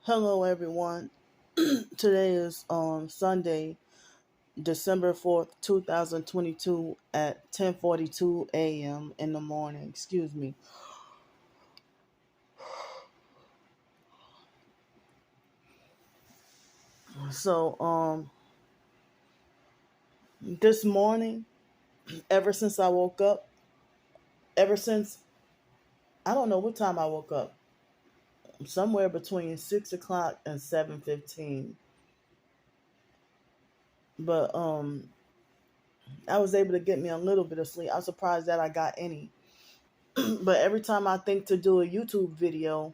Hello, everyone. Today is Sunday, December 4th, 2022 at 10:42 a.m. in the morning. Excuse me. So, this morning, ever since I woke up, ever since I don't know what time I woke up, somewhere between 6 o'clock and 7:15. But I was able to get me a little bit of sleep. I'm surprised that I got any. But every time I think to do a YouTube video,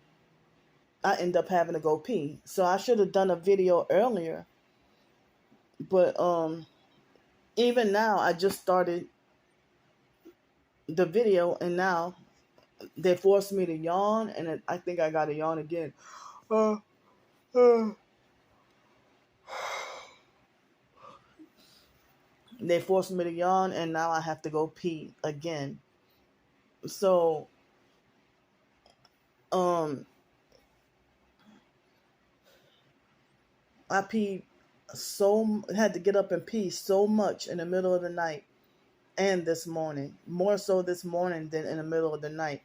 I end up having to go pee. So I should have done a video earlier. But even now I just started the video and now they forced me to yawn and I think I gotta yawn again. Uh, uh. They forced me to yawn and now I have to go pee again. So um I peed had to get up and pee so much in the middle of the night and this morning. More so this morning than in the middle of the night.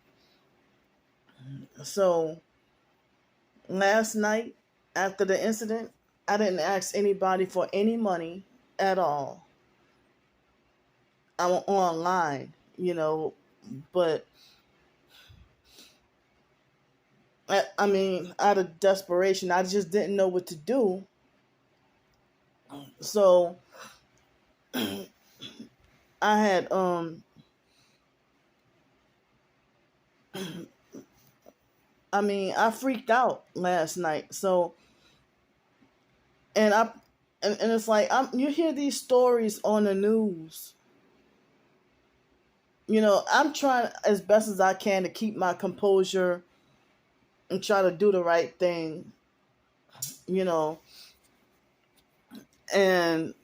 So last night, after the incident, I didn't ask anybody for any money at all. I'm online, but I mean, out of desperation, I just didn't know what to do. So I had I freaked out last night. So and I and it's like you hear these stories on the news. I'm trying as best as I can to keep my composure and try to do the right thing, you know, and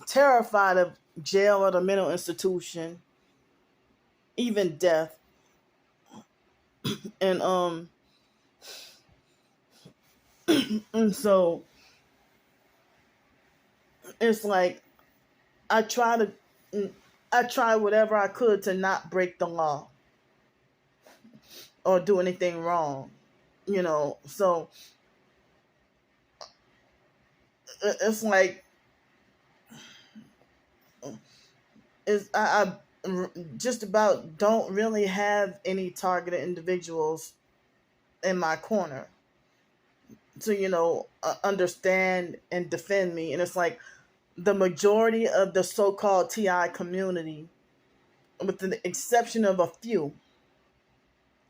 terrified of jail or the mental institution, even death. And and so it's like I try to I try whatever I could to not break the law or do anything wrong, So it's like I just about don't really have any targeted individuals in my corner to understand and defend me. And it's like the majority of the so-called TI community, with the exception of a few,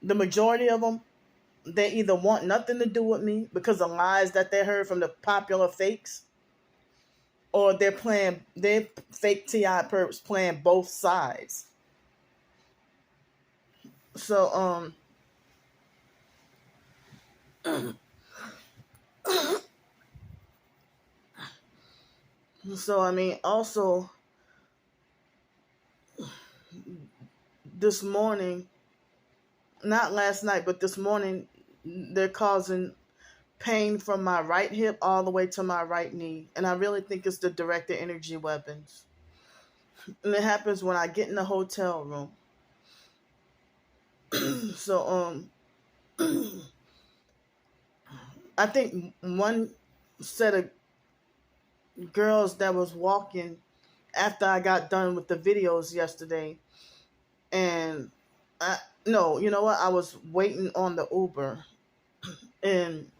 the majority of them, they either want nothing to do with me because of lies that they heard from the popular fakes, or they're fake TI perps playing both sides. So so I mean, also this morning, not last night, but this morning, they're causing pain from my right hip all the way to my right knee. And I really think it's the directed energy weapons. And it happens when I get in the hotel room. So, I think one set of girls that was walking after I got done with the videos yesterday, and no, you know what? I was waiting on the Uber, and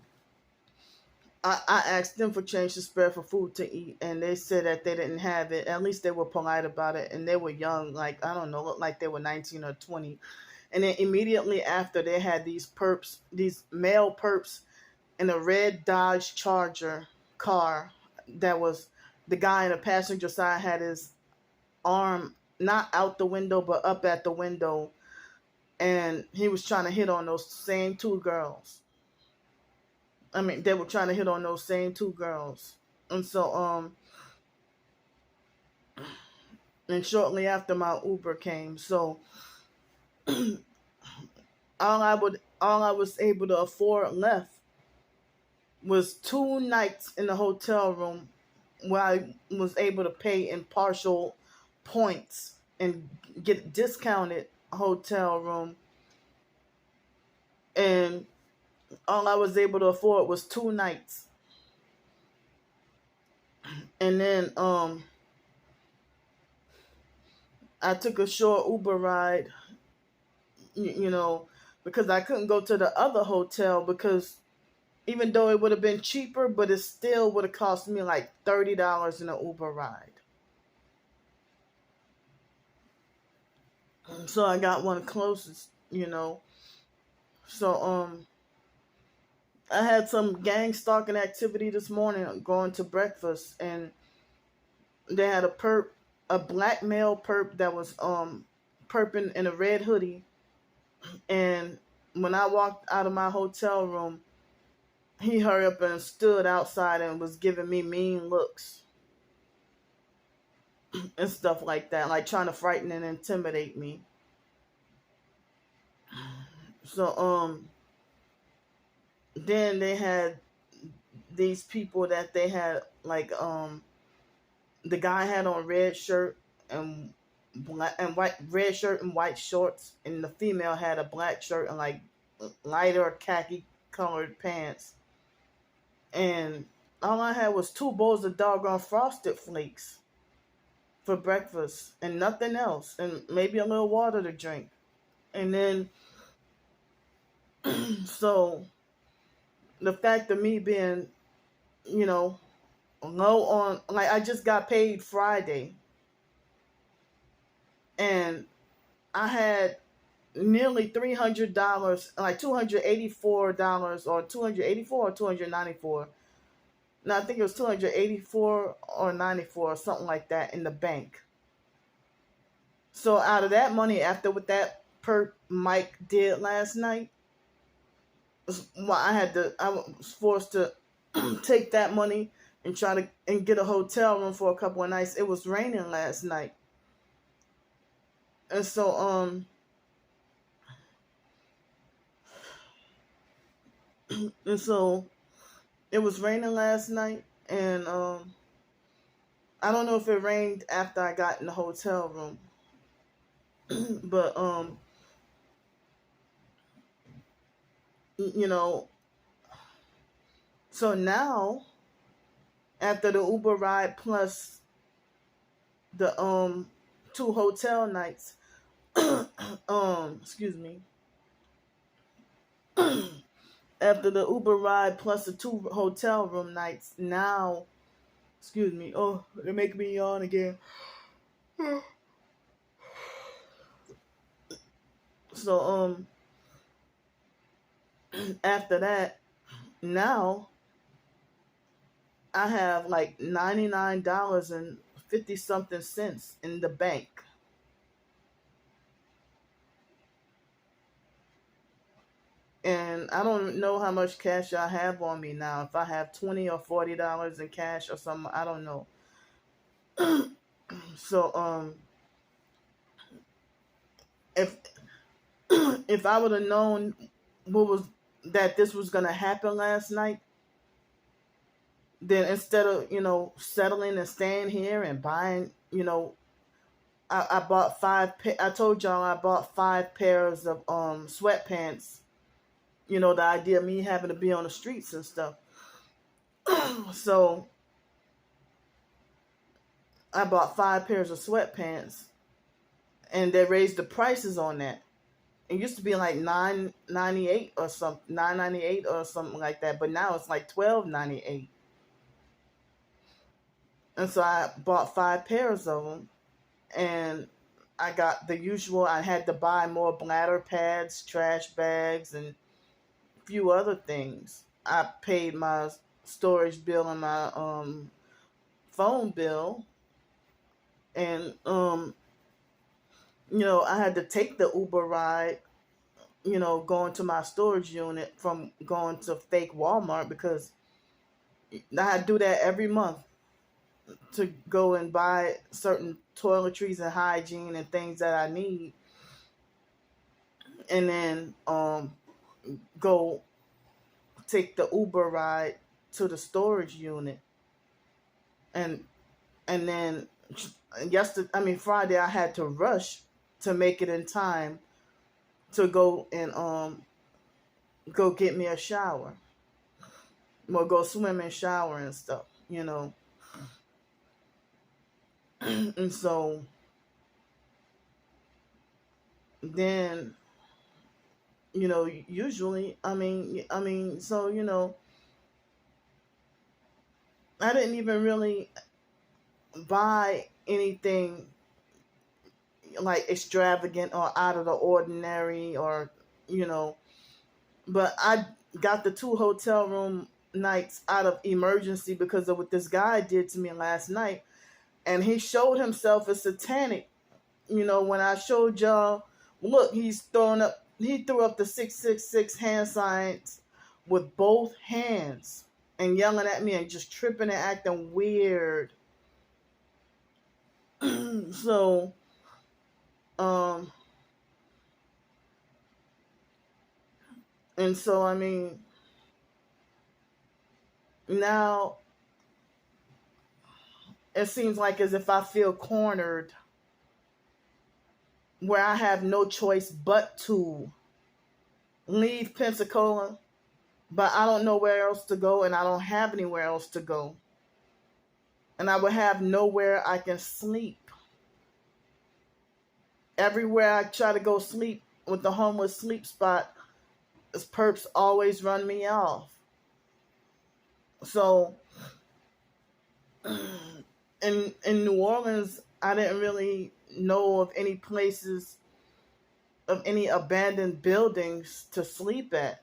I asked them for change to spare for food to eat, and they said that they didn't have it. At least they were polite about it, and they were young, like, I don't know, looked like they were 19 or 20. And then immediately after, they had these male perps in a red Dodge Charger car that was, the guy in the passenger side had his arm not out the window, but up at the window, and he was trying to hit on those same two girls. I mean, they were trying to hit on those same two girls. And so, and shortly after, my Uber came. So all I was able to afford left was 2 nights in the hotel room where I was able to pay in partial points and get discounted hotel room, and all I was able to afford was 2 nights. And then I took a short Uber ride, you know, because I couldn't go to the other hotel, because even though it would have been cheaper, but it still would have cost me like $30 in an Uber ride. So I got one closest, you know. So I had some gang stalking activity this morning going to breakfast, and they had a black male perp that was perping in a red hoodie, and when I walked out of my hotel room, he hurried up and stood outside and was giving me mean looks and stuff like that, like trying to frighten and intimidate me. So then they had these people that they had, like the guy had on red shirt and black and white, red shirt and white shorts, and the female had a black shirt and like lighter khaki colored pants. And all I had was 2 bowls of doggone Frosted Flakes for breakfast and nothing else, and maybe a little water to drink. And then so the fact of me being, you know, low on, like, I just got paid Friday, and I had nearly $300, like $284 or 284 or 294. No, I think it was 284 or 94 or something like that in the bank. So out of that money, after what that perp Mike did last night, well, I was forced to take that money and try to and get a hotel room for a couple of nights. It was raining last night, and so and so it was raining last night, and I don't know if it rained after I got in the hotel room, but you know, so now after the Uber ride plus the 2 hotel nights, excuse me. After the Uber ride plus the 2 hotel room nights, now, excuse me, oh, they make me yawn again. So after that, now I have like $99.50 something cents in the bank. And I don't know how much cash I have on me now. If I have $20 or $40 in cash or something, I don't know. So if if I would have known that this was gonna happen last night, then instead of, settling and staying here and buying, I bought I told y'all I bought 5 pairs of sweatpants. The idea of me having to be on the streets and stuff. So I bought 5 pairs of sweatpants, and they raised the prices on that. It used to be like $9.98 or something, $9.98 or something like that, but now it's like $12.98. And so I bought 5 pairs of them, and I got the usual. I had to buy more bladder pads, trash bags, and a few other things. I paid my storage bill and my phone bill, and I had to take the Uber ride, going to my storage unit from going to fake Walmart, because I had to do that every month to go and buy certain toiletries and hygiene and things that I need, and then go take the Uber ride to the storage unit, and then Friday I had to rush to make it in time to go and go get me a shower, or go swim and shower and stuff. And so then, usually, so I didn't even really buy anything like extravagant or out of the ordinary, or but I got the 2 hotel room nights out of emergency because of what this guy did to me last night. And he showed himself as satanic. When I showed y'all, look, he threw up the 666 hand signs with both hands and yelling at me and just tripping and acting weird. So, and so, now it seems like as if I feel cornered, where I have no choice but to leave Pensacola, but I don't know where else to go, and I don't have anywhere else to go. And I would have nowhere I can sleep. Everywhere I try to go sleep with the homeless sleep spot, this perps always run me off. So in New Orleans, I didn't really know of any places, of any abandoned buildings to sleep at,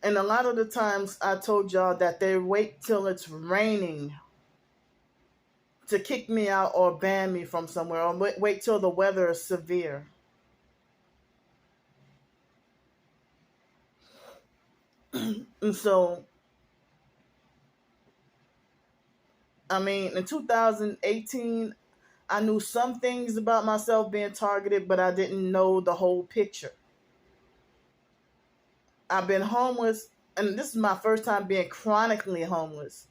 and a lot of the times I told y'all that they wait till it's raining to kick me out or ban me from somewhere, or wait till the weather is severe. And so, in 2018, I knew some things about myself being targeted, but I didn't know the whole picture. I've been homeless, and this is my first time being chronically homeless,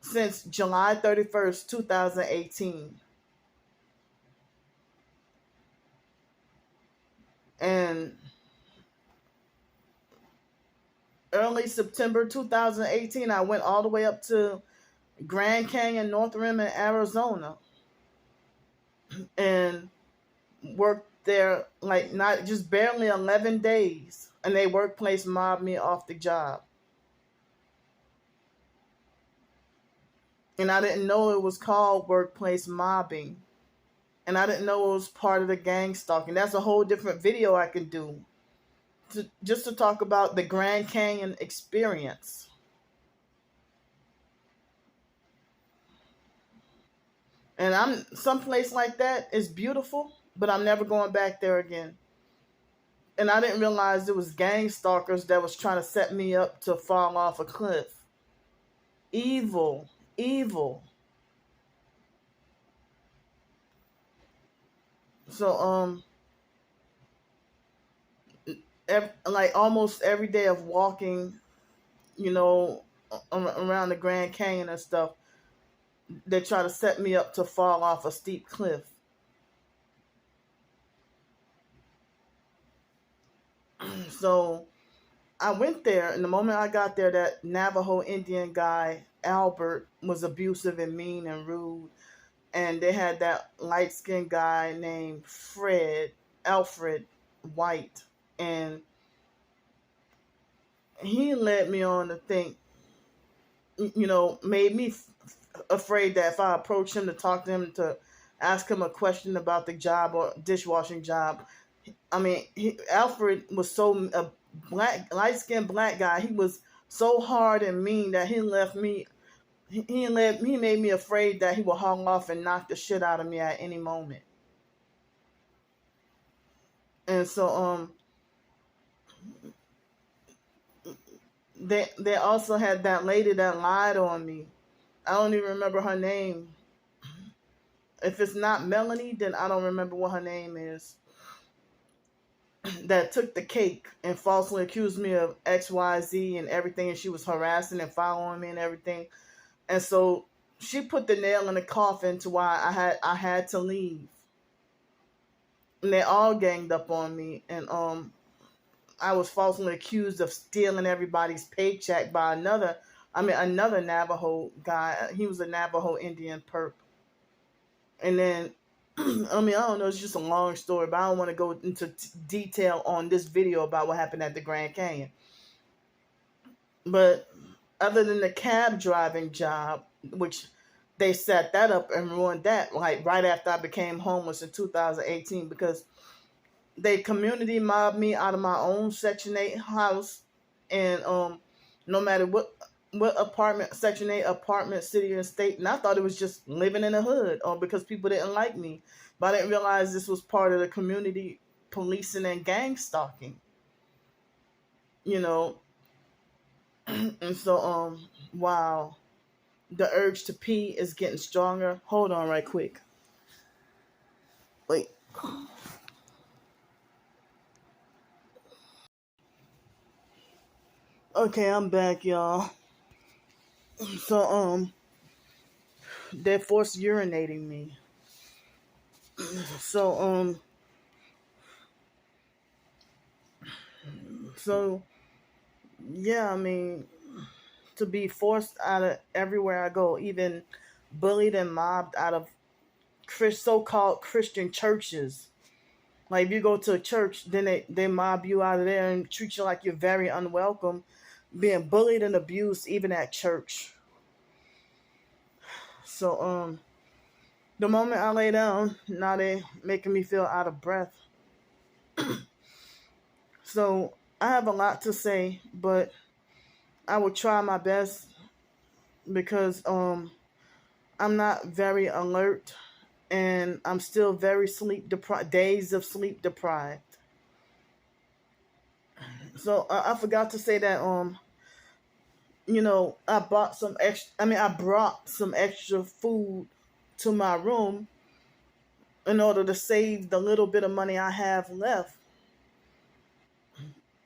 since July 31st, 2018. And early September 2018, I went all the way up to Grand Canyon, North Rim in Arizona, and worked there like not just barely 11 days, and they workplace mobbed me off the job. And I didn't know it was called workplace mobbing. And I didn't know it was part of the gang stalking. That's a whole different video I can do, just to talk about the Grand Canyon experience. And someplace like that is beautiful, but I'm never going back there again. And I didn't realize it was gang stalkers that was trying to set me up to fall off a cliff. Evil. So, like almost every day of walking, around the Grand Canyon and stuff, they try to set me up to fall off a steep cliff. So I went there, and the moment I got there, that Navajo Indian guy, Albert, was abusive and mean and rude. And they had that light-skinned guy named Alfred White. And he led me on to think, made me afraid that if I approached him to talk to him, to ask him a question about the job or dishwashing job, Alfred was so light-skinned black guy. He was so hard and mean that he left me. He made me afraid that he would haul off and knock the shit out of me at any moment. And so they also had that lady that lied on me. I don't even remember her name. If it's not Melanie, then I don't remember what her name is. that took the cake and falsely accused me of XYZ and everything, and she was harassing and following me and everything. And so she put the nail in the coffin to why I had to leave. And they all ganged up on me, and I was falsely accused of stealing everybody's paycheck by another Navajo guy. He was a Navajo Indian perp. And then, I don't know, it's just a long story, but I don't want to go into detail on this video about what happened at the Grand Canyon. But other than the cab driving job, which they set that up and ruined that, like right after I became homeless in 2018, because they community mobbed me out of my own Section 8 house, and no matter what apartment, Section 8 apartment, city and state, and I thought it was just living in the hood, or because people didn't like me, but I didn't realize this was part of the community policing and gang stalking, you know. And so wow, the urge to pee is getting stronger. Hold on right quick. Wait. Okay, I'm back, y'all. So they're forced urinating me. So so yeah, I mean, to be forced out of everywhere I go, even bullied and mobbed out of so-called Christian churches. Like if you go to a church, then they mob you out of there and treat you like you're very unwelcome, being bullied and abused even at church. So the moment I lay down, now they making me feel out of breath. So I have a lot to say, but I will try my best because I'm not very alert, and I'm still very sleep deprived, days of sleep deprived. So I forgot to say that I bought some extra. I mean, I brought some extra food to my room in order to save the little bit of money I have left.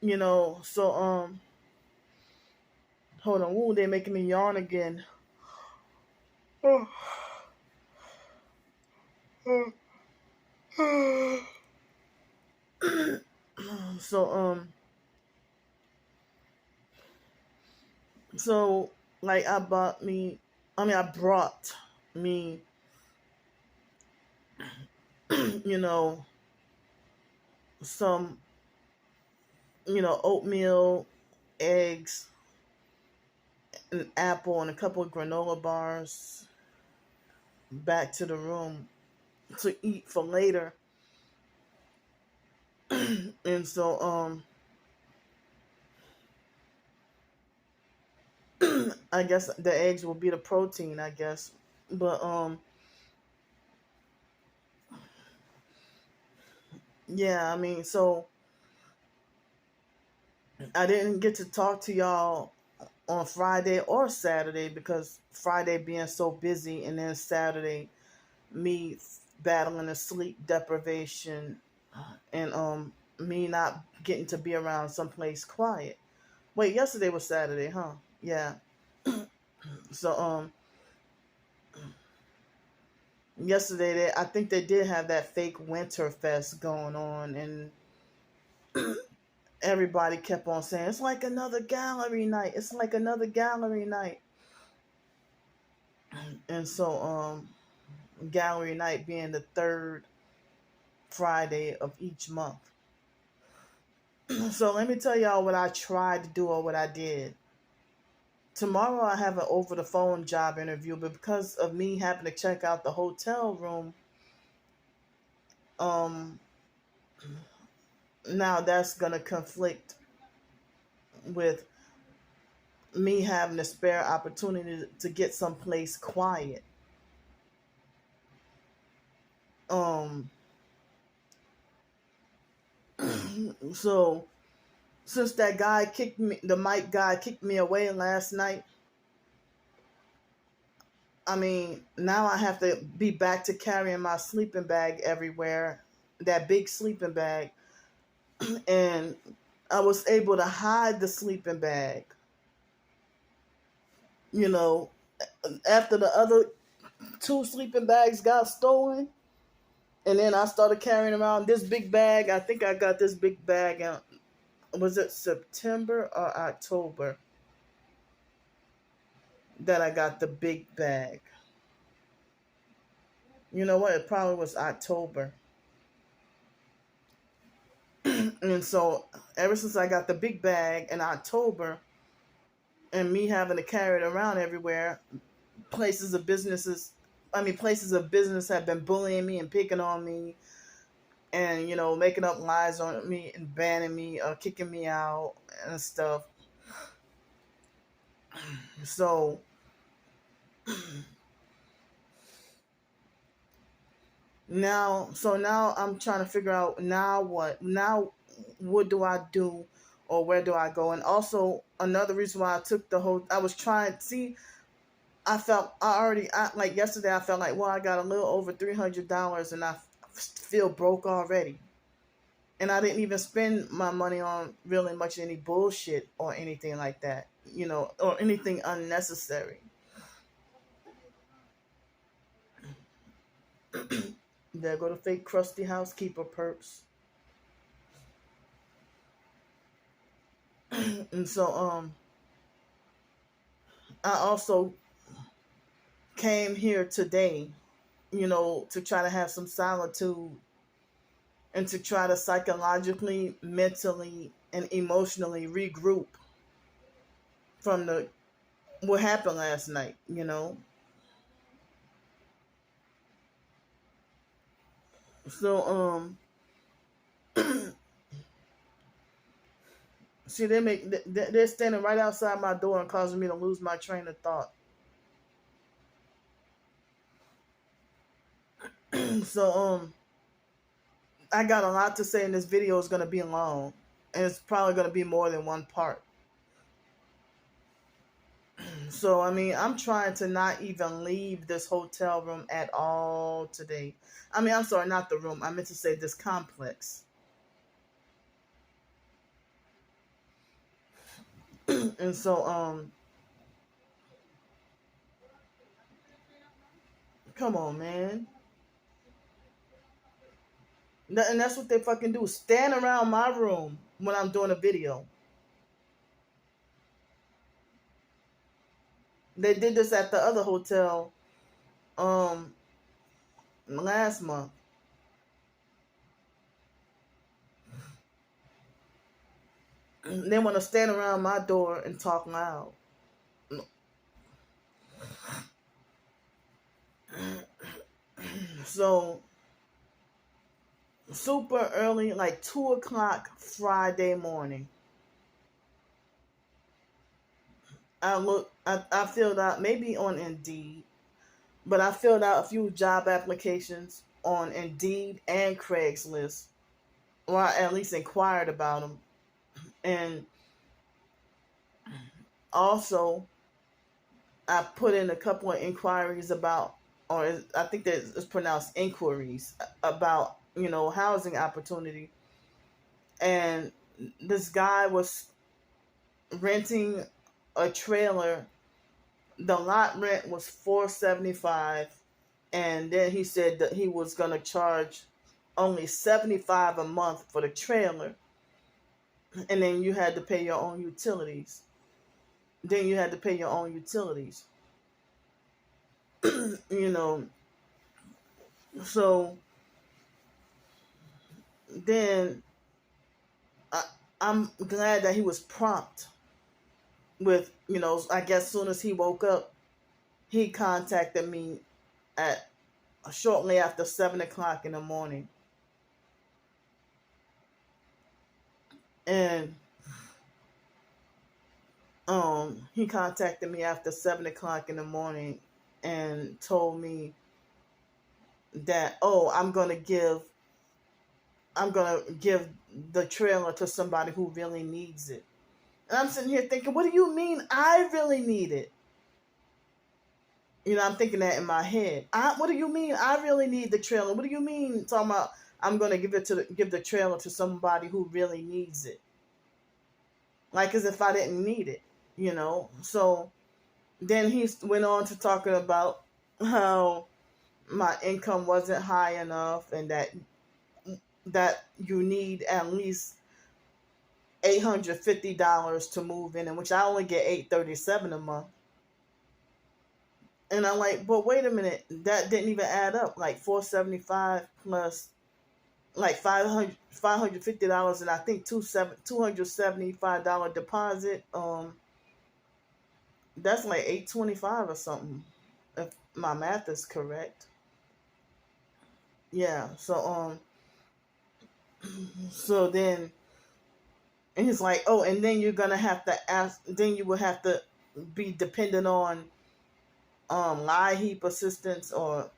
So hold on. Ooh, they're making me yawn again. So so like I brought me you know some oatmeal, eggs, an apple, and a couple of granola bars back to the room to eat for later. And so I guess the eggs will be the protein, I guess. But yeah, I mean, so I didn't get to talk to y'all on Friday or Saturday because Friday being so busy, and then Saturday me battling a sleep deprivation, and me not getting to be around someplace quiet. Wait, yesterday was Saturday, huh? Yeah. So yesterday I think they did have that fake winter fest going on, and everybody kept on saying it's like another gallery night. It's like another gallery night. And so gallery night being the third Friday of each month. So let me tell y'all what I tried to do or what I did. Tomorrow I have an over the phone job interview, but because of me having to check out the hotel room, um now that's gonna conflict with me having a spare opportunity to get someplace quiet. Um so since that guy kicked me, the mic guy kicked me away last night, I mean, now I have to be back to carrying my sleeping bag everywhere, that big sleeping bag. And I was able to hide the sleeping bag. You know, after the other 2 sleeping bags got stolen, and then I started carrying around this big bag. I think I got this big bag in, was it September or October that I got the big bag? You know what? It probably was October. And so ever since I got the big bag in October, and me having to carry it around everywhere, places of places of business have been bullying me and picking on me, and making up lies on me and banning me or kicking me out and stuff. So now I'm trying to figure out what do I do, or where do I go? And also another reason why I was trying, see, like yesterday I felt like, well, I got a little over $300 and I feel broke already. And I didn't even spend my money on really much any bullshit or anything like that, or anything unnecessary. There go the fake crusty housekeeper perks. And so I also came here today, to try to have some solitude and to try to psychologically, mentally, and emotionally regroup from what happened last night. So see, they're standing right outside my door and causing me to lose my train of thought. So I got a lot to say, and this video is going to be long, and it's probably going to be more than one part. So I'm trying to not even leave this hotel room at all today. I'm sorry, not the room. I meant to say this complex. And so come on, man. And that's what they fucking do. Stand around my room when I'm doing a video. They did this at the other hotel last month. They want to stand around my door and talk loud. So super early, like 2 o'clock Friday morning, I filled out, maybe on Indeed, but I filled out a few job applications on Indeed and Craigslist, or I at least inquired about them. And also I put in a couple of inquiries about, or I think that it's pronounced inquiries about, housing opportunity. And this guy was renting a trailer. The lot rent was $475, and then he said that he was gonna charge only $75 a month for the trailer, and then you had to pay your own utilities. So then I'm glad that he was prompt with, I guess soon as he woke up, he contacted me at shortly after 7 o'clock in the morning. And he contacted me after 7 o'clock in the morning and told me that, I'm gonna give the trailer to somebody who really needs it. And I'm sitting here thinking, what do you mean I really need it? I'm thinking that in my head. What do you mean? I really need the trailer. What do you mean? Talking about I'm gonna give the trailer to somebody who really needs it, like as if I didn't need it. So then he went on to talking about how my income wasn't high enough, and that you need at least $850 to move in, and which I only get $837 a month. And I'm like, but wait a minute, that didn't even add up. Like 475 plus like $550, and I think $275 deposit. That's like 825 or something, if my math is correct. Yeah. So then, and he's like, oh, and then you're gonna have to ask. Then you will have to be dependent on lie heap assistance or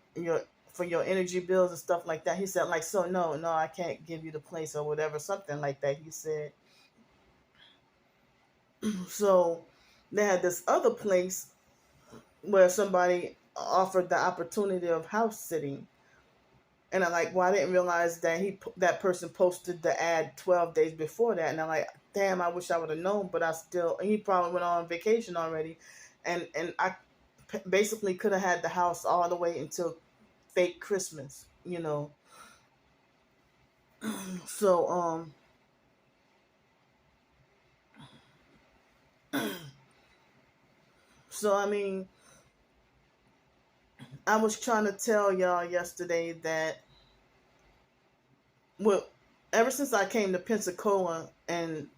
for your energy bills and stuff like that. He said, like, so no, I can't give you the place or whatever, something like that. He said. So they had this other place where somebody offered the opportunity of house sitting. And I'm like, well, I didn't realize that person posted the ad 12 days before that. And I'm like, damn, I wish I would have known, but he probably went on vacation already. And I basically could have had the house all the way until fake Christmas. So, so I mean, I was trying to tell y'all yesterday that, well, ever since I came to Pensacola and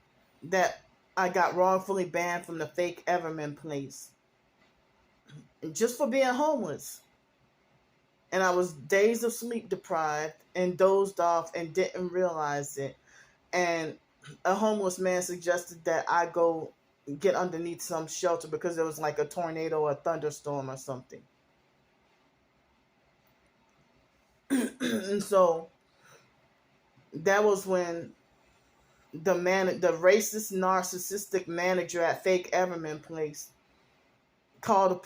that I got wrongfully banned from the fake Everman place just for being homeless. And I was days of sleep deprived and dozed off and didn't realize it. And a homeless man suggested that I go get underneath some shelter because there was like a tornado or a thunderstorm or something. And so that was when the racist, narcissistic manager at fake Everman place called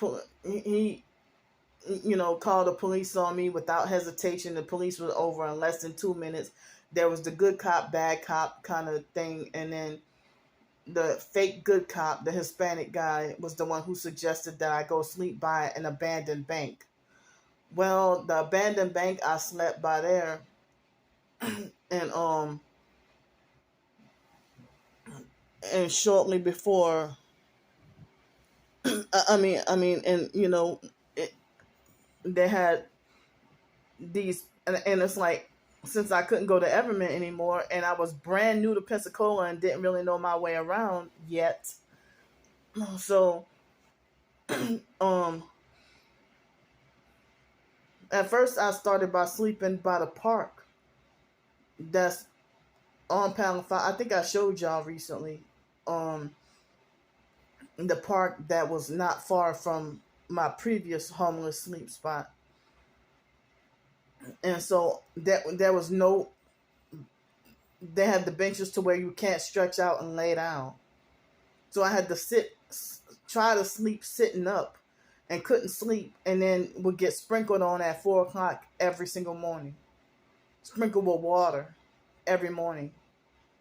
called the police on me without hesitation. The police was over in less than 2 minutes. There was the good cop, bad cop kind of thing. And then the fake good cop, the Hispanic guy, was the one who suggested that I go sleep by an abandoned bank. Well, the abandoned bank, I slept by there. And shortly before, they had these, and it's like, since I couldn't go to Everman anymore, and I was brand new to Pensacola and didn't really know my way around yet, so at first I started by sleeping by the park that's on Pound 5. I think I showed y'all recently. The park that was not far from my previous homeless sleep spot. And so there was they had the benches to where you can't stretch out and lay down. So I had to try to sleep sitting up, and couldn't sleep, and then would get sprinkled on at 4 o'clock every single morning. Sprinkled with water every morning.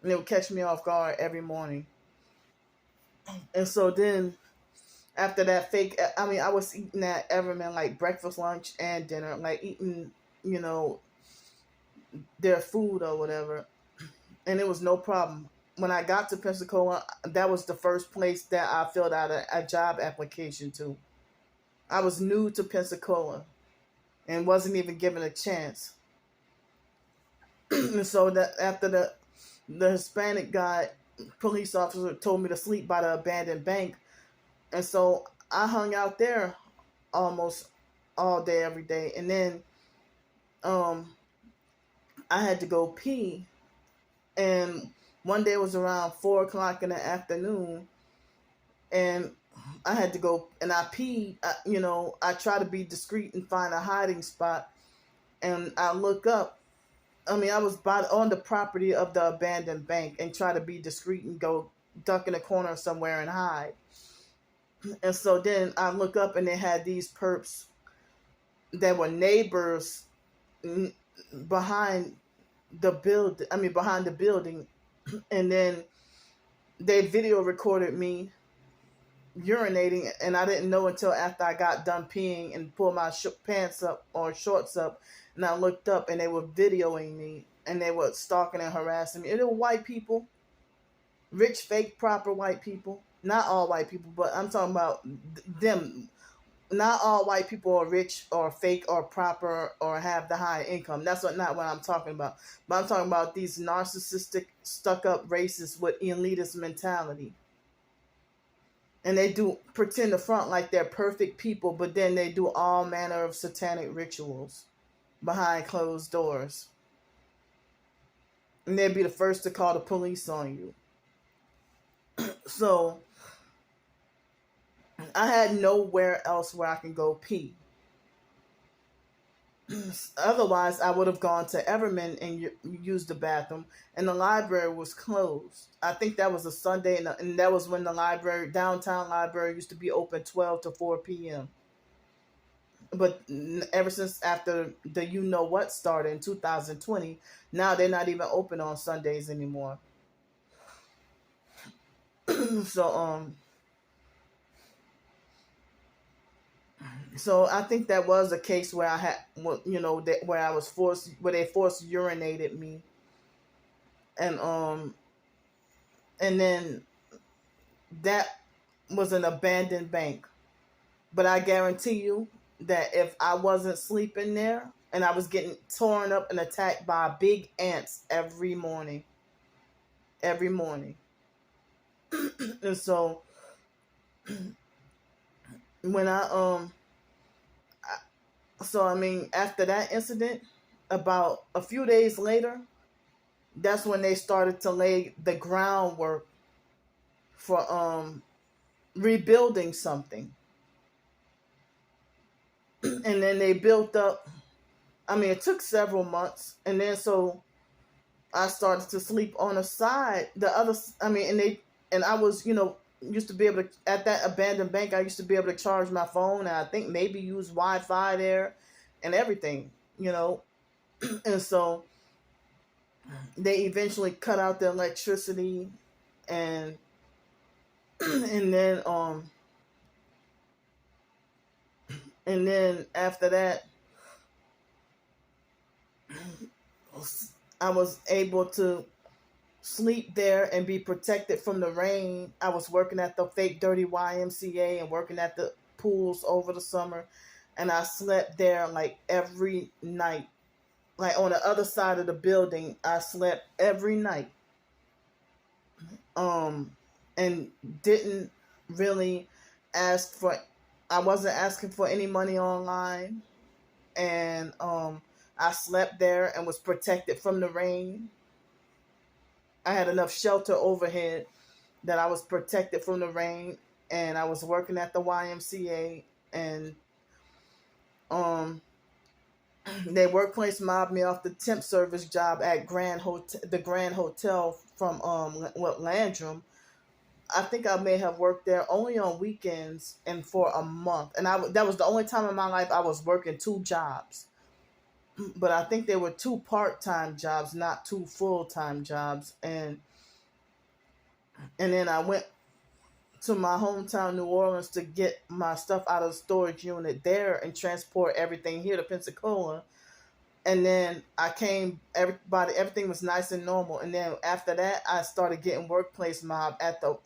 And it would catch me off guard every morning. And so then, after that I was eating at Everman like breakfast, lunch, and dinner. Like eating, their food or whatever. And it was no problem. When I got to Pensacola, that was the first place that I filled out a job application to. I was new to Pensacola and wasn't even given a chance. And so that after the Hispanic guy, police officer, told me to sleep by the abandoned bank. And so I hung out there almost all day, every day. And then I had to go pee. And one day it was around 4 o'clock in the afternoon. And I had to go, and I peed. I try to be discreet and find a hiding spot. And I look up. I was on the property of the abandoned bank, and try to be discreet and go duck in a corner somewhere and hide. And so then I look up and they had these perps that were neighbors behind the build. I mean, behind the building, and then they video recorded me urinating, and I didn't know until after I got done peeing and pulled my pants up or shorts up, and I looked up and they were videoing me, and they were stalking and harassing me. And they were white people, rich, fake, proper white people. Not all white people, but I'm talking about them. Not all white people are rich or fake or proper or have the high income. That's not what I'm talking about. But I'm talking about these narcissistic, stuck-up racists with elitist mentality. And they do pretend to front like they're perfect people, but then they do all manner of satanic rituals behind closed doors. And they'd be the first to call the police on you. So I had nowhere else where I can go pee. Otherwise, I would have gone to Everman and used the bathroom, and the library was closed. I think that was a Sunday, and that was when the downtown library used to be open 12 to 4 p.m. But ever since after the you know what started in 2020, now they're not even open on Sundays anymore. So I think that was a case where I had, where I was where they forced urinated me, and then that was an abandoned bank. But I guarantee you that if I wasn't sleeping there and I was getting torn up and attacked by big ants every morning, and so when I mean, after that incident, about a few days later, that's when they started to lay the groundwork for rebuilding something. And then they built up, I mean, it took several months, and then so I started to sleep on the side. And I was, used to be able to, at that abandoned bank, I used to be able to charge my phone, and I think maybe use Wi-Fi there and everything, And so they eventually cut out the electricity, and and then after that, I was able to sleep there and be protected from the rain. I was working at the fake dirty YMCA and working at the pools over the summer, and I slept there like every night. Like on the other side of the building, I slept every night. And didn't really ask for, I wasn't asking for any money online. And I slept there and was protected from the rain. I had enough shelter overhead that I was protected from the rain, and I was working at the YMCA, and they workplace mobbed me off the temp service job at the Grand Hotel from Landrum. I think I may have worked there only on weekends and for a month, and that was the only time in my life I was working 2 jobs. But I think they were 2 part-time jobs, not 2 full-time jobs. And then I went to my hometown, New Orleans, to get my stuff out of the storage unit there and transport everything here to Pensacola. And then I came, everything was nice and normal. And then after that, I started getting workplace mob at the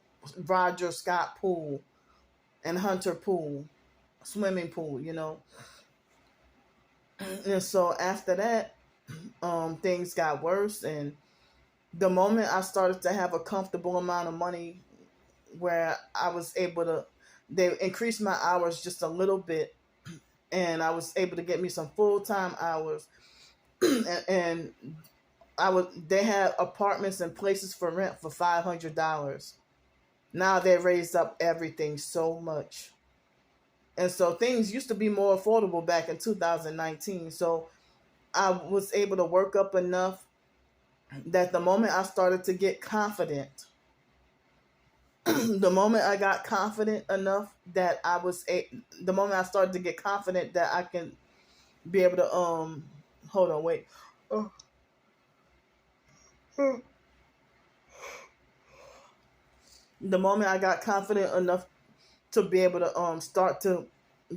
Roger Scott pool and Hunter pool, swimming pool, And so after that, things got worse. And the moment I started to have a comfortable amount of money where I was able to, they increased my hours just a little bit, and I was able to get me some full-time hours. and they had apartments and places for rent for $500. Now they raised up everything so much. And so things used to be more affordable back in 2019. So I was able to work up enough that the moment I started to get confident The moment I got confident enough that the moment I started to get confident that I can be able to hold on, wait. Oh. The moment I got confident enough to be able to start to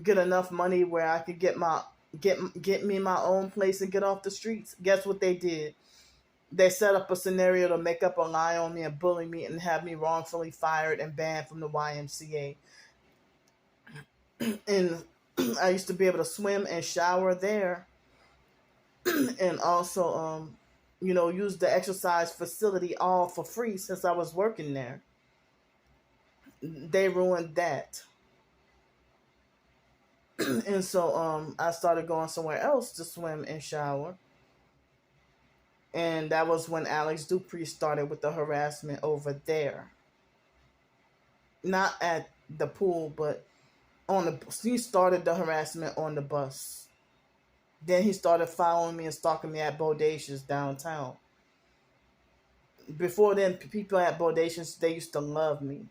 get enough money where I could get me my own place and get off the streets. Guess what they did? They set up a scenario to make up a lie on me and bully me and have me wrongfully fired and banned from the YMCA. And I used to be able to swim and shower there, and also use the exercise facility all for free since I was working there. They ruined that. And so I started going somewhere else to swim and shower. And that was when Alex Dupree started with the harassment over there. Not at the pool, but he started the harassment on the bus. Then he started following me and stalking me at Bodacious downtown. Before then, people at Bodacious, they used to love me.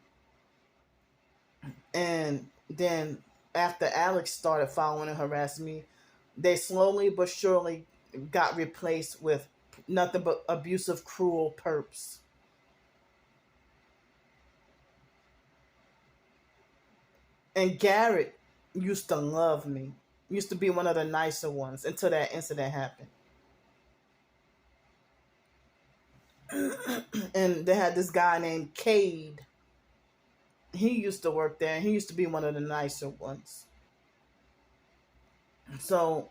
And then after Alex started following and harassing me, they slowly but surely got replaced with nothing but abusive, cruel perps. And Garrett used to love me. Used to be one of the nicer ones until that incident happened. And they had this guy named Cade. He used to work there, and he used to be one of the nicer ones. So,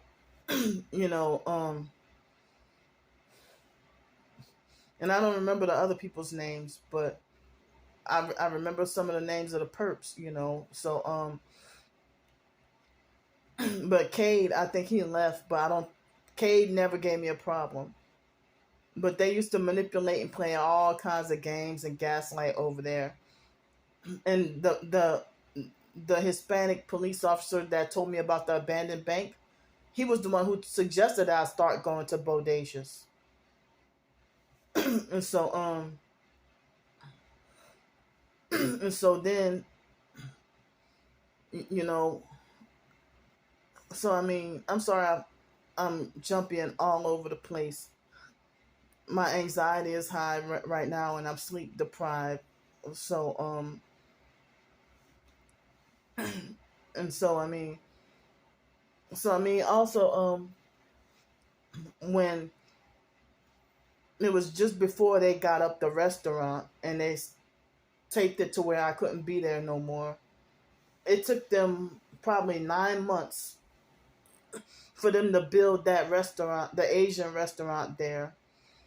you know, and I don't remember the other people's names, but I remember some of the names of the perps, So, but Cade, I think he left, but Cade never gave me a problem. But they used to manipulate and play all kinds of games and gaslight over there. And the Hispanic police officer that told me about the abandoned bank, he was the one who suggested that I start going to Bodacious. And so and so then so I mean, I'm sorry I'm jumping all over the place. My anxiety is high right now, and I'm sleep deprived. So and so I mean also when it was just before they got up the restaurant and they taped it to where I couldn't be there no more. It took them probably 9 months for them to build that restaurant, the Asian restaurant there.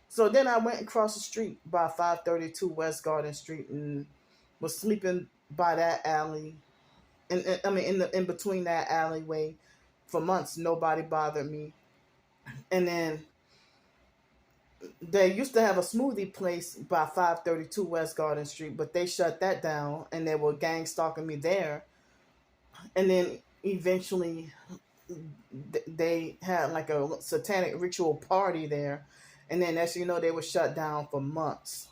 So then I went across the street by 532 West Garden Street and was sleeping by that alley. And I mean, in between that alleyway for months, nobody bothered me. And then they used to have a smoothie place by 532 West Garden Street, but they shut that down, and they were gang stalking me there. And then eventually they had like a satanic ritual party there. And then as you know, they were shut down for months.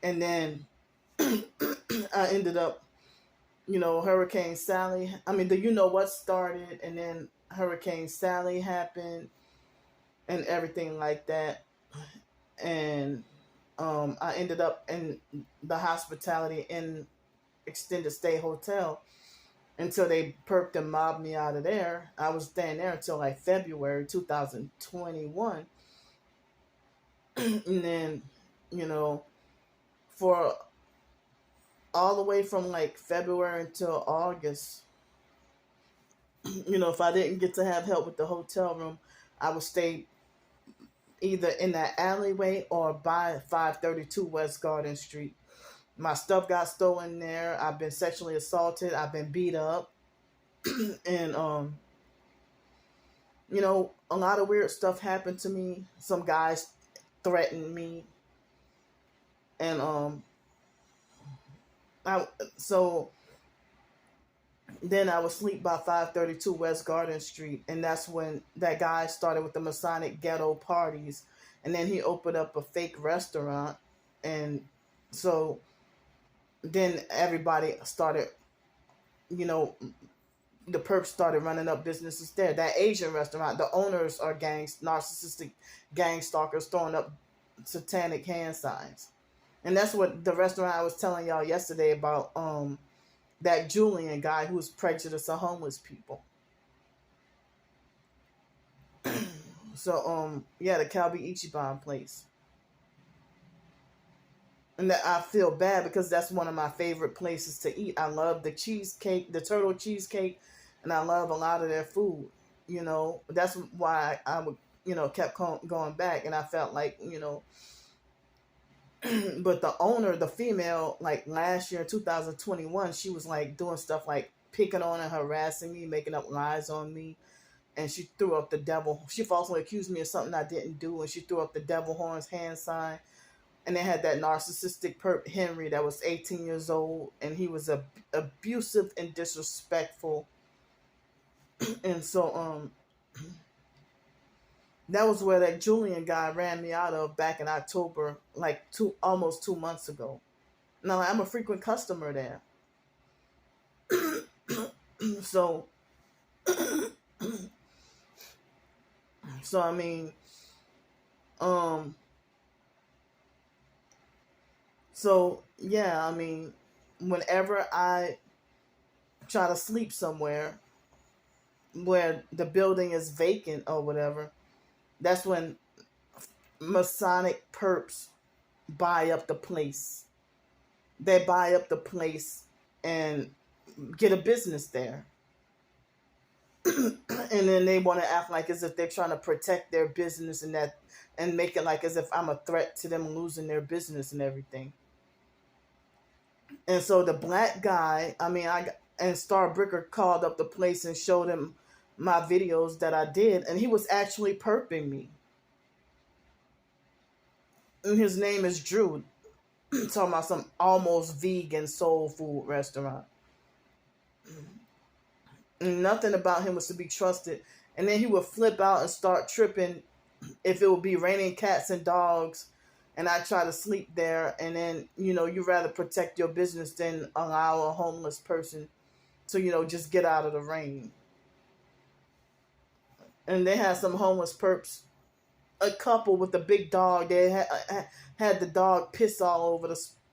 And then I ended up, Hurricane Sally. I mean, what started, and then Hurricane Sally happened and everything like that. And I ended up in the Hospitality in Extended Stay Hotel until they perked and mobbed me out of there. I was staying there until like February 2021. And then, for all the way from like February until August, if I didn't get to have help with the hotel room, I would stay either in that alleyway or by 532 West Garden Street. My stuff got stolen there. I've been sexually assaulted. I've been beat up. And, a lot of weird stuff happened to me. Some guys threatened me. And, so then I would sleep by 532 West Garden Street. And that's when that guy started with the Masonic ghetto parties. And then he opened up a fake restaurant. And so then everybody started, you know, the perps started running up businesses there. That Asian restaurant, the owners are narcissistic gang stalkers throwing up satanic hand signs. And that's what the restaurant I was telling y'all yesterday about, that Julian guy who's prejudiced of homeless people. So yeah, the Kalbi Ichiban place. And that I feel bad because that's one of my favorite places to eat. I love the cheesecake, the turtle cheesecake, and I love a lot of their food. You know, that's why I would, kept going back, and I felt like, but the owner, the female, like last year, 2021, she was like doing stuff like picking on and harassing me, making up lies on me. And she threw up the devil. She falsely accused me of something I didn't do, and she threw up the devil horns hand sign. And they had that narcissistic perp Henry that was 18 years old, and he was abusive and disrespectful. And so that was where that Julian guy ran me out of back in October, like almost 2 months ago. Now I'm a frequent customer there. So I mean, so yeah, I mean, whenever I try to sleep somewhere where the building is vacant or whatever, that's when Masonic perps buy up the place. They buy up the place and get a business there. And then they want to act like as if they're trying to protect their business and make it like as if I'm a threat to them losing their business and everything. And so the black guy, and Star Bricker called up the place and showed him my videos that I did, and he was actually perping me. And his name is Drew. Talking about some almost vegan soul food restaurant. And nothing about him was to be trusted. And then he would flip out and start tripping if it would be raining cats and dogs and I try to sleep there, and then, you rather protect your business than allow a homeless person to, just get out of the rain. And they had some homeless perps, a couple with a big dog. They had the dog piss all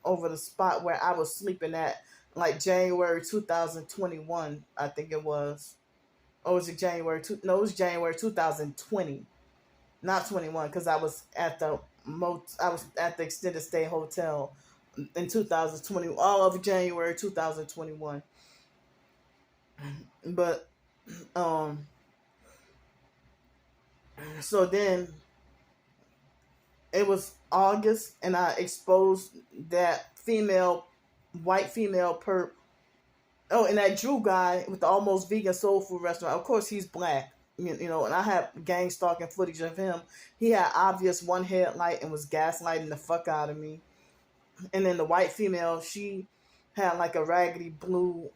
over the spot where I was sleeping at, like January 2021, I think it was. Or was it January? No, it was January 2020, not 21, because I was at the extended stay hotel in 2020, all of January 2021. But so then it was August, and I exposed that white female perp. Oh, and that Drew guy with the almost vegan soul food restaurant. Of course, he's black, and I have gang stalking footage of him. He had obvious one headlight and was gaslighting the fuck out of me. And then the white female, she had like a raggedy blue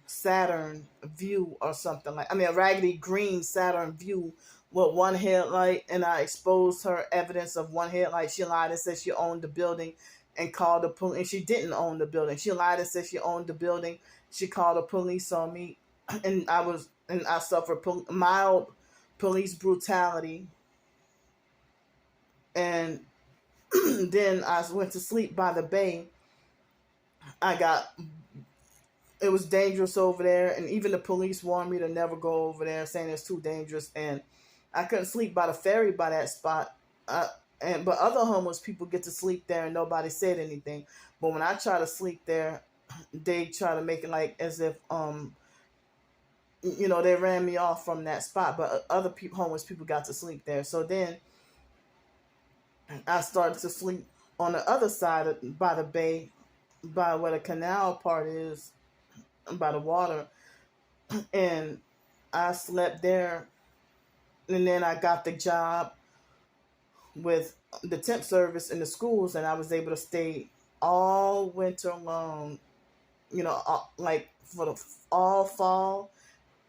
Saturn view or something a raggedy green Saturn view with one headlight, and I exposed her evidence of one headlight. She lied and said she owned the building and called the police, and she didn't own the building. She lied and said she owned the building. She called the police on me, and I suffered mild police brutality. And then I went to sleep by the bay. It was dangerous over there, and even the police warned me to never go over there, saying it's too dangerous. And I couldn't sleep by the ferry by that spot. But other homeless people get to sleep there, and nobody said anything. But when I try to sleep there, they try to make it like as if they ran me off from that spot. But other homeless people got to sleep there. So then I started to sleep on the other side by the bay, by where the canal part is, by the water, and I slept there. And then I got the job with the temp service in the schools, and I was able to stay all winter long, like for all fall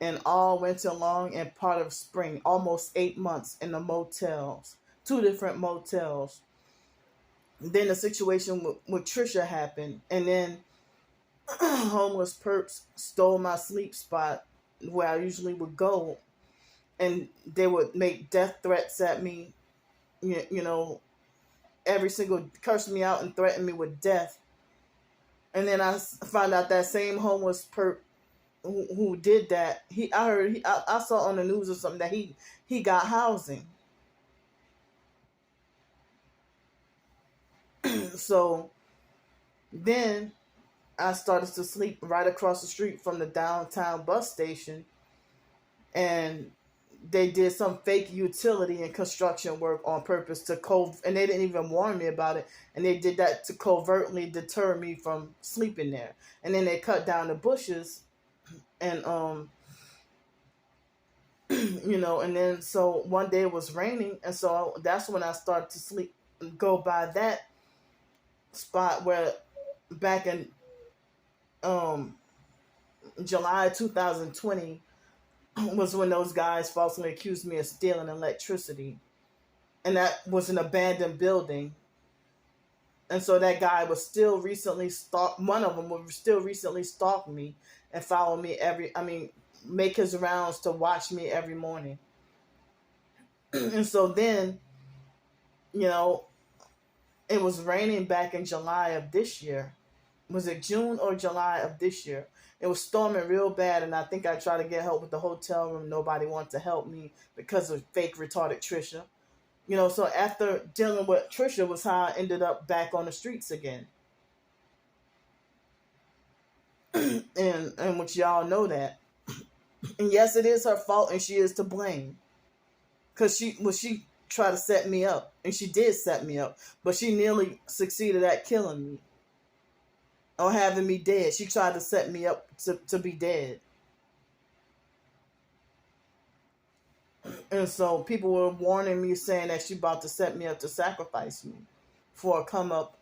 and all winter long and part of spring, almost 8 months in the motels, 2 different motels. then the situation with Trisha happened, and then homeless perps stole my sleep spot where I usually would go, and they would make death threats at me. You know, every single cursed me out and threatened me with death. And then I found out that same homeless perp who did that. I saw on the news or something that he got housing. So then I started to sleep right across the street from the downtown bus station, and they did some fake utility and construction work on purpose and they didn't even warn me about it, and they did that to covertly deter me from sleeping there. And then they cut down the bushes, and and then so one day it was raining, and so that's when I started to sleep, go by that spot where back in um July 2020 was when those guys falsely accused me of stealing electricity, and that was an abandoned building. And so that guy was still recently one of them was still recently stalk me and follow me make his rounds to watch me every morning. And so then, you know, it was raining back in July of this year. Was it June or July of this year? It was storming real bad, and I think I tried to get help with the hotel room. Nobody wanted to help me because of fake retarded Trisha. So after dealing with Trisha was how I ended up back on the streets again. and which y'all know that. And yes, it is her fault, and she is to blame. Because she tried to set me up, and she did set me up, but she nearly succeeded at killing me or having me dead. She tried to set me up to be dead. And so people were warning me, saying that she about to set me up to sacrifice me for a come up.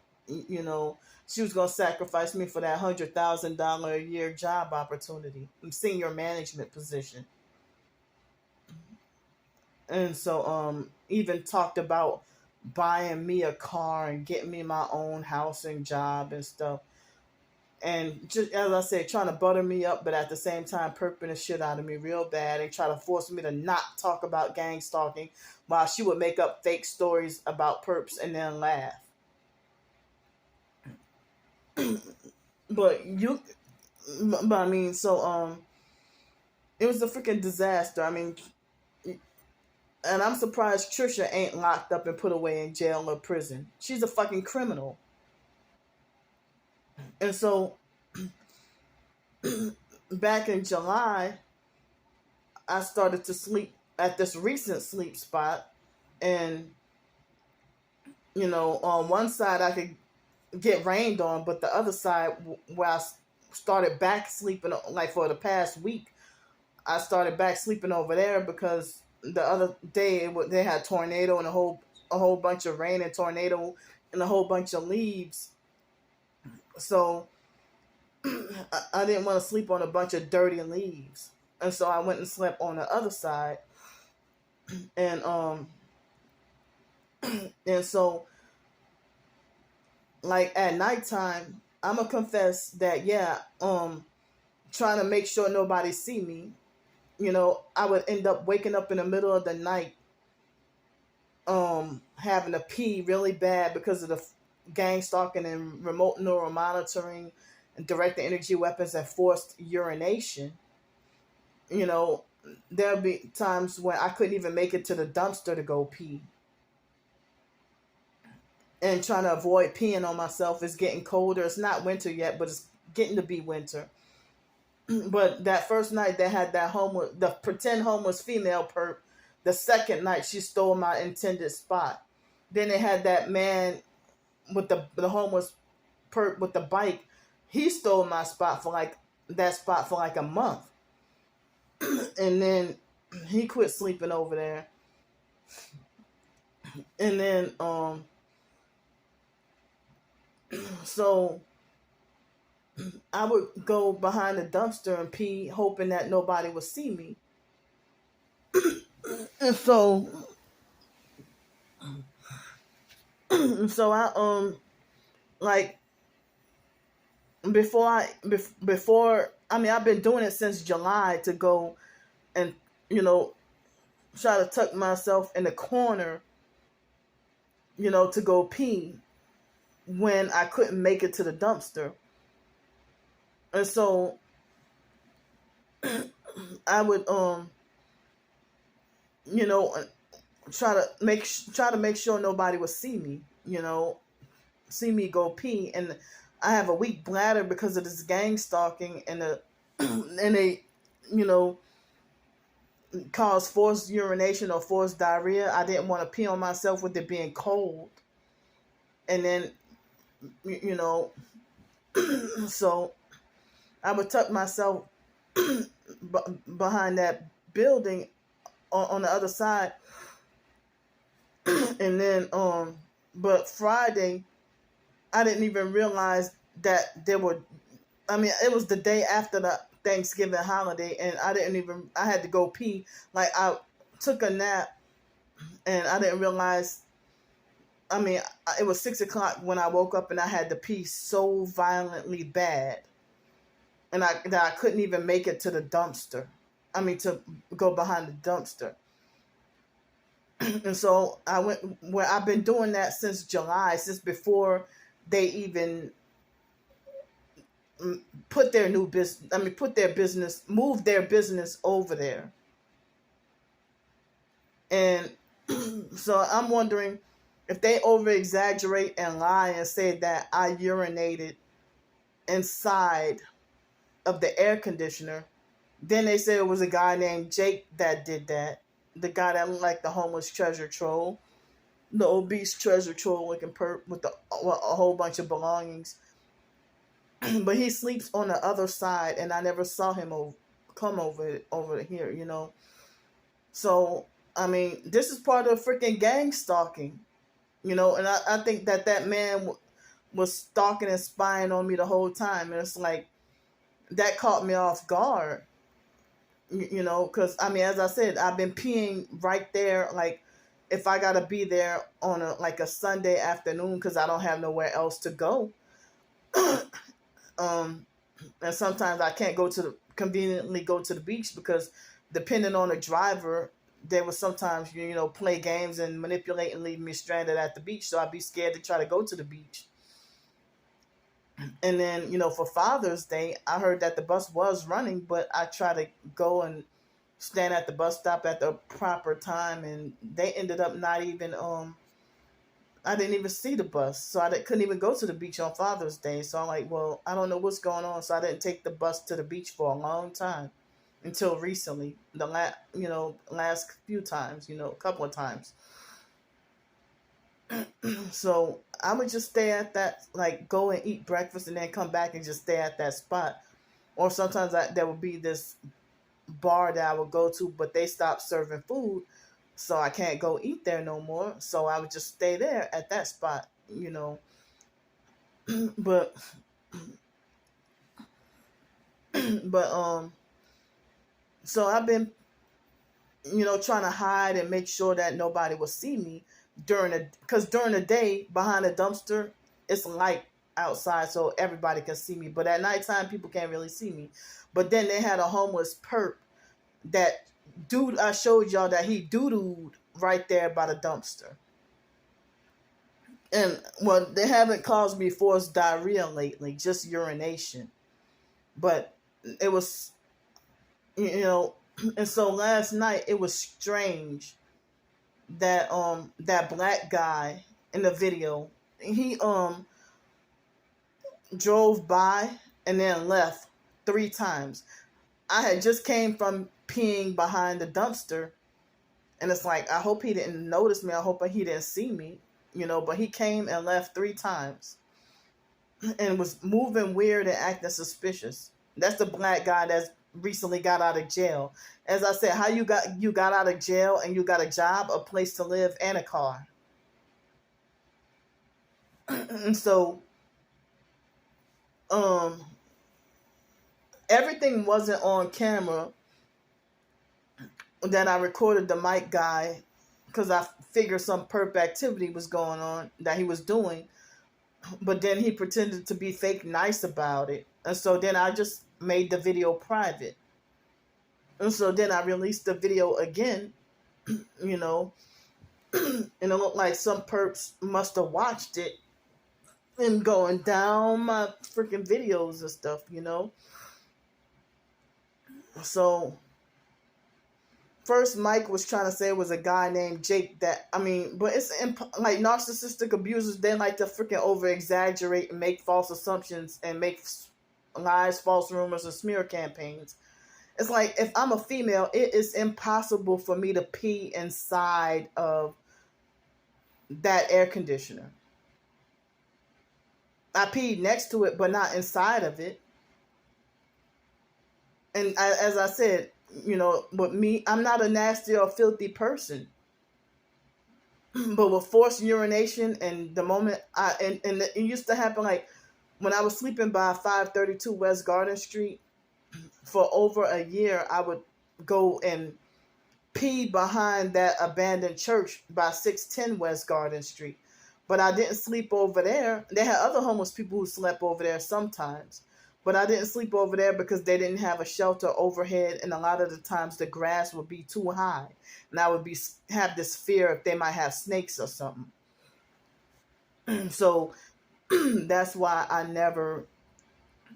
She was going to sacrifice me for that $100,000 a year job opportunity, senior management position. And so even talked about buying me a car and getting me my own house and job and stuff. And just as I said, trying to butter me up, but at the same time perping the shit out of me real bad, and try to force me to not talk about gang stalking, while she would make up fake stories about perps and then laugh. But I mean, so it was a freaking disaster. I mean, and I'm surprised Trisha ain't locked up and put away in jail or prison. She's a fucking criminal. And so back in July, I started to sleep at this recent sleep spot, and on one side I could get rained on, but the other side where I started back sleeping, like for the past week, I started back sleeping over there because the other day they had tornado and a whole bunch of rain and tornado and a whole bunch of leaves. So I didn't want to sleep on a bunch of dirty leaves, and so I went and slept on the other side. And and so like at nighttime, I'm gonna confess that trying to make sure nobody see me, I would end up waking up in the middle of the night, having to pee really bad because of the gang stalking and remote neural monitoring and direct energy weapons and forced urination. There'll be times when I couldn't even make it to the dumpster to go pee. And trying to avoid peeing on myself. It's getting colder. It's not winter yet, but it's getting to be winter. But that first night they had the pretend homeless female perp. The second night she stole my intended spot. Then they had that man with the homeless perp with the bike. He stole my spot for like a month. And then he quit sleeping over there. And then so I would go behind the dumpster and pee, hoping that nobody would see me. And so So like before I mean I've been doing it since July to go and you know try to tuck myself in the corner, to go pee when I couldn't make it to the dumpster. And so I would you know try to make sure nobody would see me, see me go pee. And I have a weak bladder because of this gang stalking and the and they you know cause forced urination or forced diarrhea. I didn't want to pee on myself with it being cold. And then you know so I would tuck myself behind that building on the other side. And then but Friday I didn't even realize that there were, I mean, it was the day after the Thanksgiving holiday, and I had to go pee. Like, I took a nap, and I didn't realize, I mean, it was 6 o'clock when I woke up, and I had to pee so violently bad. And that I couldn't even make it to the dumpster. I mean, to go behind the dumpster. And so I went where I've been doing that since July, since before they even put their new business, move their business over there. And so I'm wondering if they over exaggerate and lie and say that I urinated inside of the air conditioner. Then they say it was a guy named Jake that did that. The guy that looked like the homeless treasure troll, the obese treasure troll looking perp with a whole bunch of belongings. But he sleeps on the other side, and I never saw him come over here. So I mean, this is part of freaking gang stalking, and I think that man was stalking and spying on me the whole time, and it's like that caught me off guard, because I mean, as I said, I've been peeing right there, like if I gotta be there on a Sunday afternoon because I don't have nowhere else to go. And sometimes I can't conveniently go to the beach because depending on the driver, they will sometimes, play games and manipulate and leave me stranded at the beach. So I'd be scared to try to go to the beach. And then, for Father's Day, I heard that the bus was running, but I tried to go and stand at the bus stop at the proper time, and they ended up not even, I didn't even see the bus, so I couldn't even go to the beach on Father's Day. So I'm like, well, I don't know what's going on. So I didn't take the bus to the beach for a long time, until recently, the last few times, a couple of times. So I would just stay at that, like go and eat breakfast and then come back and just stay at that spot. Or sometimes there would be this bar that I would go to, but they stopped serving food, so I can't go eat there no more. So I would just stay there at that spot, but so I've been, trying to hide and make sure that nobody will see me because during the day behind the dumpster, it's light outside so everybody can see me. But at nighttime, people can't really see me. But then they had a homeless perp that dude I showed y'all that he doo-dooed right there by the dumpster. And, well, they haven't caused me forced diarrhea lately, just urination. But it was, and so last night it was strange that that black guy in the video, he drove by and then left 3 times. I had just came from peeing behind the dumpster, and it's like, I hope he didn't notice me. I hope he didn't see me, but he came and left 3 times and was moving weird and acting suspicious. That's the black guy that's recently got out of jail. As I said, how you got out of jail and you got a job, a place to live, and a car. And so everything wasn't on camera that I recorded the mic guy because I figured some perp activity was going on that he was doing. But then he pretended to be fake nice about it. And so then I just made the video private. And so then I released the video again, you know, and it looked like some perps must have watched it and going down my freaking videos and stuff, you know. So first Mike was trying to say it was a guy named Jake that, I mean, but it's like narcissistic abusers, they like to freaking over exaggerate and make false assumptions and make lies, false rumors, and smear campaigns. It's like, if I'm a female, it is impossible for me to pee inside of that air conditioner. I peed next to it, but not inside of it. And as I said, you know, with me, I'm not a nasty or filthy person. But with forced urination, and the moment and it used to happen, like when I was sleeping by 532 West Garden Street for over a year, I would go and pee behind that abandoned church by 610 West Garden Street. But I didn't sleep over there. They had other homeless people who slept over there sometimes. But I didn't sleep over there because they didn't have a shelter overhead, and a lot of the times the grass would be too high, and I would have this fear if they might have snakes or something. So that's why I never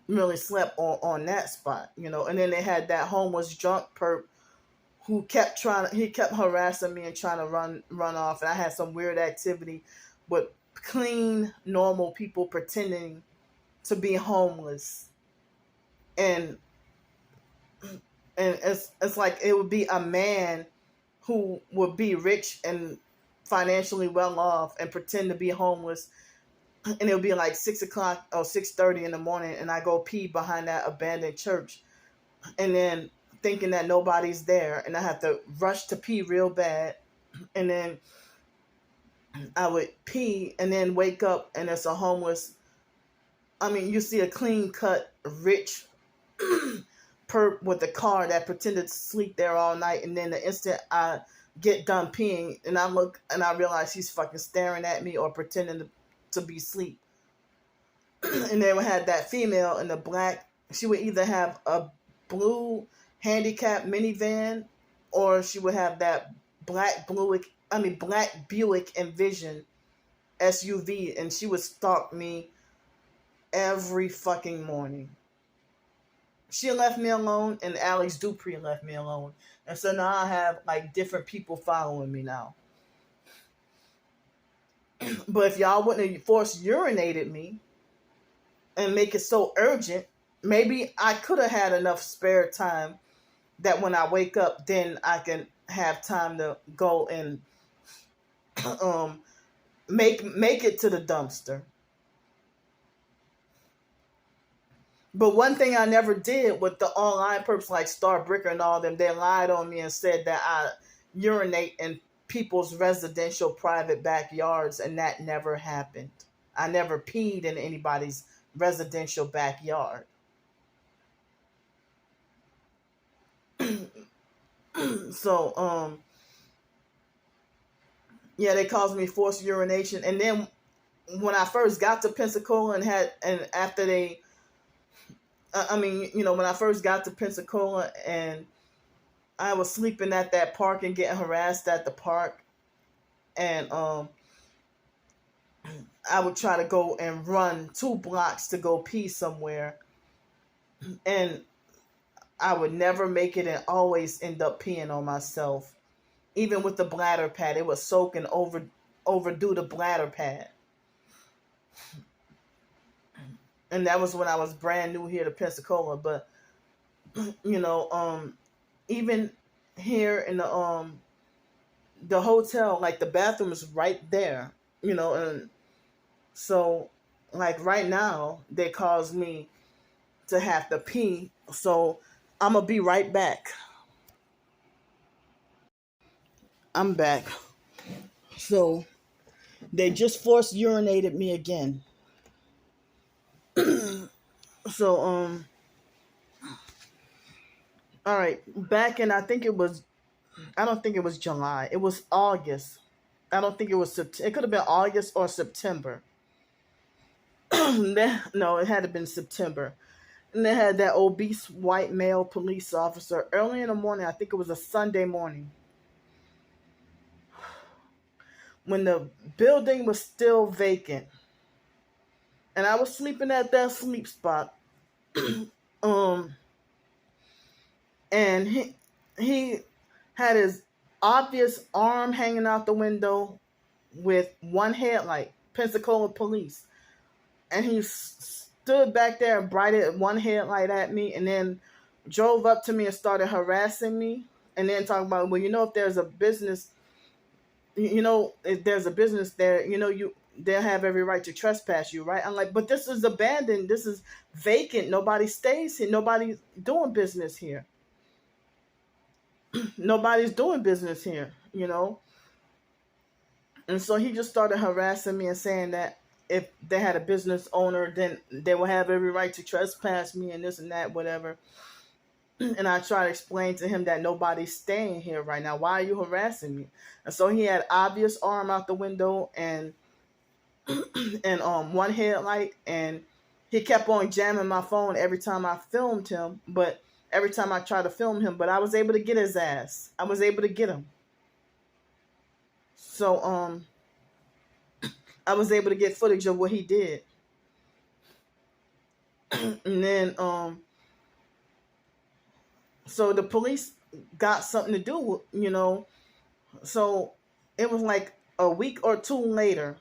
really slept on that spot, you know. And then they had that homeless drunk perp who kept harassing me and trying to run off, and I had some weird activity with clean, normal people pretending to be homeless. And it's like it would be a man who would be rich and financially well off and pretend to be homeless, and it would be like 6 o'clock or 6:30 in the morning, and I go pee behind that abandoned church, and then thinking that nobody's there, and I have to rush to pee real bad, and then I would pee and then wake up and it's a homeless, I mean, you see a clean cut rich perp with a car that pretended to sleep there all night, and then the instant I get done peeing and I look and I realize he's fucking staring at me or pretending to be asleep. And then we had that female in the black, she would either have a blue handicap minivan, or she would have that black Buick Envision SUV, and she would stalk me every fucking morning. She left me alone, and Alex Dupree left me alone. And so now I have like different people following me now. But if y'all wouldn't have forced urinated me and make it so urgent, maybe I could have had enough spare time that when I wake up, then I can have time to go and make it to the dumpster. But one thing I never did with the online perps like Star Bricker and all them, they lied on me and said that I urinate in people's residential private backyards, and that never happened. I never peed in anybody's residential backyard. So, yeah, they caused me forced urination. And then when I first got to Pensacola when I first got to Pensacola and I was sleeping at that park and getting harassed at the park, and I would try to go and run 2 blocks to go pee somewhere, and I would never make it and always end up peeing on myself. Even with the bladder pad, it was soak and overdo the bladder pad. And that was when I was brand new here to Pensacola. But, even here in the hotel, like the bathroom is right there, and so like right now they caused me to have to pee. So I'm going to be right back. I'm back. So they just forced urinated me again. So, all right, back in, I think it was I don't think it was July. It was August. I don't think it was September. It could have been August or September. No, it had to been September. And they had that obese white male police officer early in the morning. I think it was a Sunday morning when the building was still vacant, and I was sleeping at that sleep spot. um, and he had his obvious arm hanging out the window with one headlight, Pensacola police, and he stood back there and brighted one headlight at me, and then drove up to me and started harassing me, and then talking about, well, if there's a business, if there's a business there, they'll have every right to trespass you, right? I'm like, but this is abandoned, this is vacant, nobody stays here, nobody's doing business here. Nobody's doing business here, And so he just started harassing me and saying that if they had a business owner, then they will have every right to trespass me and this and that, whatever. And I tried to explain to him that nobody's staying here right now. Why are you harassing me? And so he had obvious arm out the window and one headlight, and he kept on jamming my phone every time I filmed him, but every time I tried to film him, but I was able to get his ass. I was able to get him. So I was able to get footage of what he did. And then so the police got something to do, So it was like a week or two later.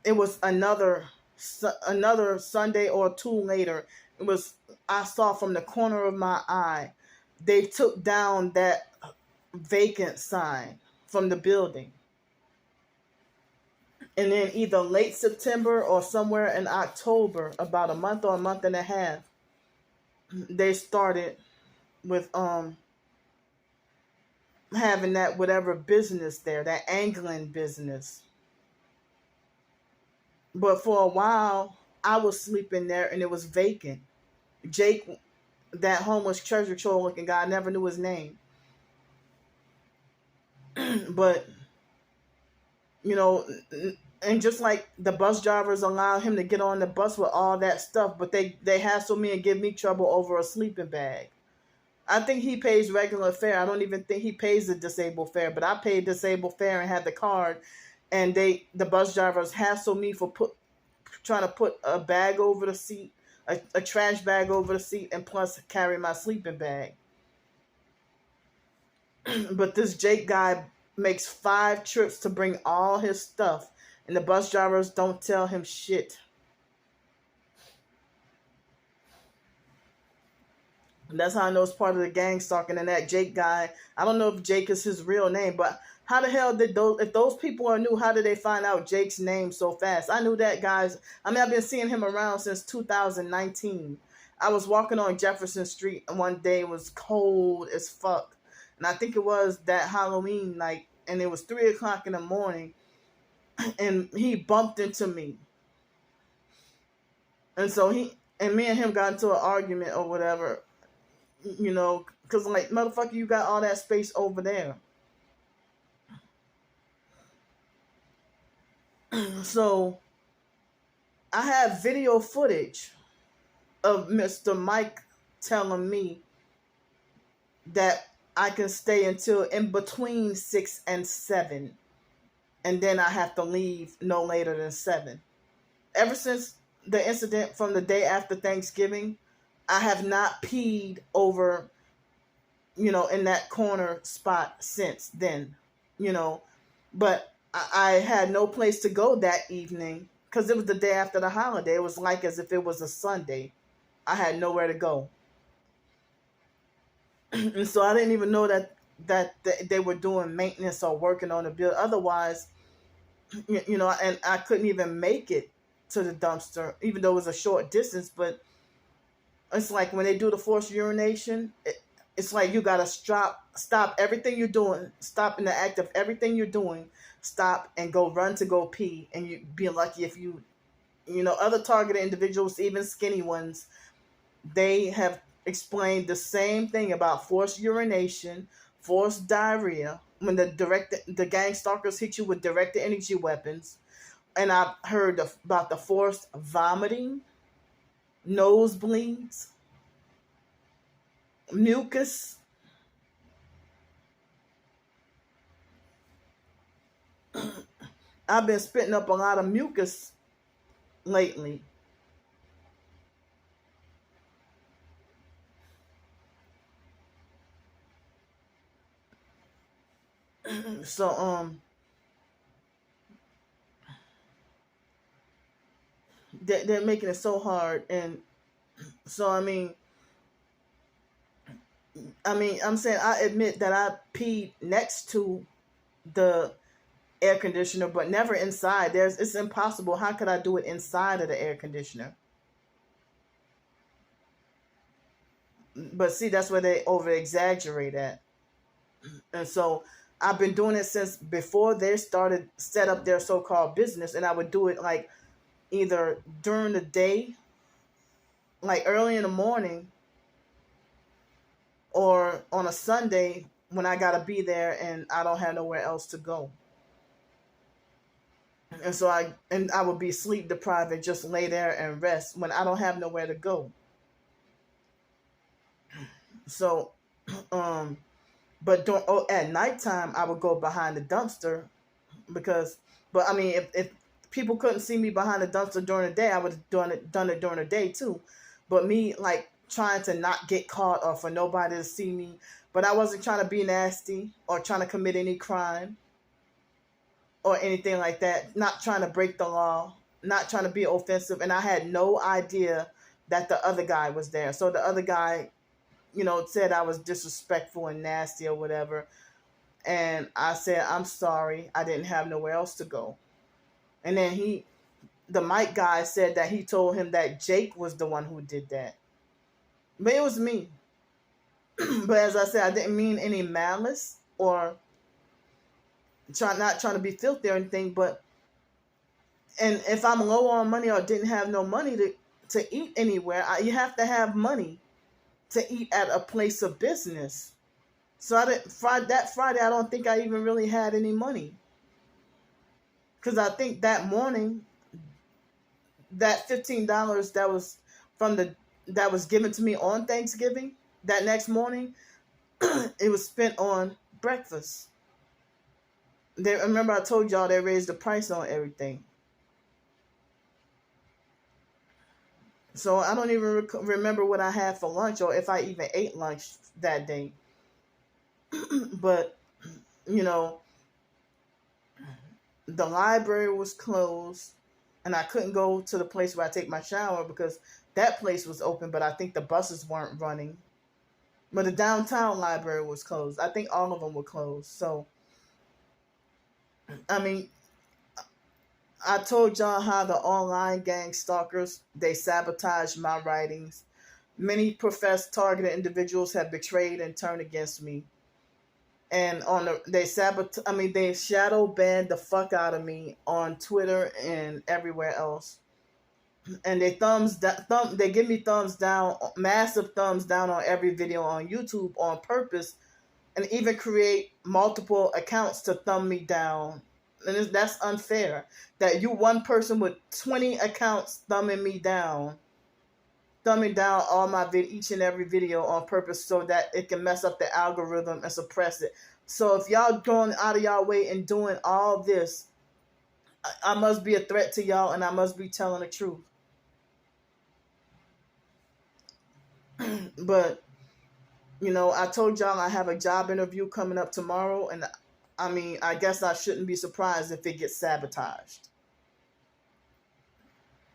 It was another Sunday or two later. I saw from the corner of my eye, they took down that vacant sign from the building. And then either late September or somewhere in October, about a month or a month and a half, they started with having that whatever business there, that angling business. But for a while, I was sleeping there and it was vacant. Jake, that homeless treasure trove looking guy, I never knew his name. But, and just like the bus drivers allow him to get on the bus with all that stuff, but they hassle me and give me trouble over a sleeping bag. I think he pays regular fare. I don't even think he pays the disabled fare, but I paid disabled fare and had the card, and the bus drivers hassle me for trying to put a bag over the seat, a trash bag over the seat, and plus carry my sleeping bag. But this Jake guy makes 5 trips to bring all his stuff, and the bus drivers don't tell him shit. That's how I know it's part of the gang stalking. And that Jake guy, I don't know if Jake is his real name, but how the hell did if those people are new, how did they find out Jake's name so fast? I knew that guy's, I've been seeing him around since 2019. I was walking on Jefferson Street and one day it was cold as fuck. And I think it was that Halloween night, and it was 3 o'clock in the morning, and he bumped into me. And so me and him got into an argument or whatever, because like, motherfucker, you got all that space over there. So I have video footage of Mr. Mike telling me that I can stay until in between 6 and 7, and then I have to leave no later than 7. Ever since the incident from the day after Thanksgiving, I have not peed over, in that corner spot since then, But I had no place to go that evening because it was the day after the holiday. It was like as if it was a Sunday. I had nowhere to go. And so I didn't even know that they were doing maintenance or working on the building. Otherwise, and I couldn't even make it to the dumpster, even though it was a short distance. But it's like when they do the forced urination, it's like you gotta stop everything you're doing, stop in the act of everything you're doing, stop and run to go pee, and you be lucky if you other targeted individuals, even skinny ones, they have explained the same thing about forced urination, forced diarrhea, when the gang stalkers hit you with directed energy weapons. And I heard about the forced vomiting, nosebleeds, mucus. I've been spitting up a lot of mucus lately. So they're making it so hard. And so I'm saying, I admit that I peed next to the air conditioner, but never inside. It's impossible. How could I do it inside of the air conditioner? But see, that's where they over exaggerate at. And so I've been doing it since before they started set up their so-called business. And I would do it like either during the day, like early in the morning, or on a Sunday when I gotta be there and I don't have nowhere else to go. And so I would be sleep deprived and just lay there and rest when I don't have nowhere to go. So but at nighttime I would go behind the dumpster, because but I mean, if people couldn't see me behind the dumpster during the day, I would have done it during the day too. But me, like, trying to not get caught or for nobody to see me, but I wasn't trying to be nasty or trying to commit any crime or anything like that, not trying to break the law, not trying to be offensive. And I had no idea that the other guy was there. So the other guy, said I was disrespectful and nasty or whatever. And I said, I'm sorry, I didn't have nowhere else to go. And then the Mike guy said that he told him that Jake was the one who did that. But it was me. But as I said, I didn't mean any malice or not trying to be filthy or anything. But and if I'm low on money or didn't have no money to eat anywhere, you have to have money to eat at a place of business. So that Friday, I don't think I even really had any money. Because I think that morning, that $15 that was that was given to me on Thanksgiving, that next morning, it was spent on breakfast. Remember I told y'all they raised the price on everything. So I don't even remember what I had for lunch or if I even ate lunch that day. But, the library was closed and I couldn't go to the place where I take my shower because that place was open, but I think the buses weren't running. But the downtown library was closed. I think all of them were closed. So, I told y'all how the online gang stalkers, they sabotaged my writings. Many professed targeted individuals have betrayed and turned against me. And they shadow banned the fuck out of me on Twitter and everywhere else. And they they give me thumbs down, massive thumbs down on every video on YouTube on purpose, and even create multiple accounts to thumb me down. And that's unfair. That you one person with 20 accounts thumbing down all each and every video on purpose so that it can mess up the algorithm and suppress it. So if y'all going out of y'all way and doing all this, I must be a threat to y'all and I must be telling the truth. But, I told y'all I have a job interview coming up tomorrow, and I guess I shouldn't be surprised if it gets sabotaged.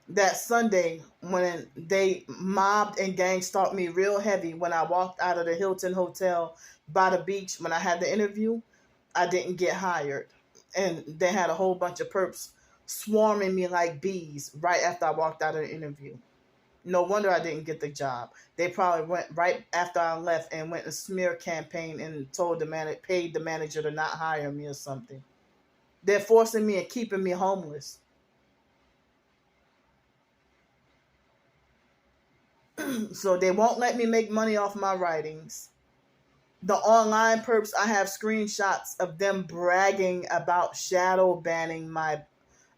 That Sunday when they mobbed and gang stalked me real heavy when I walked out of the Hilton Hotel by the beach when I had the interview, I didn't get hired. And they had a whole bunch of perps swarming me like bees right after I walked out of the interview. No wonder I didn't get the job. They probably went right after I left and went a smear campaign and paid the manager to not hire me or something. They're forcing me and keeping me homeless. So they won't let me make money off my writings. The online perps, I have screenshots of them bragging about shadow banning my.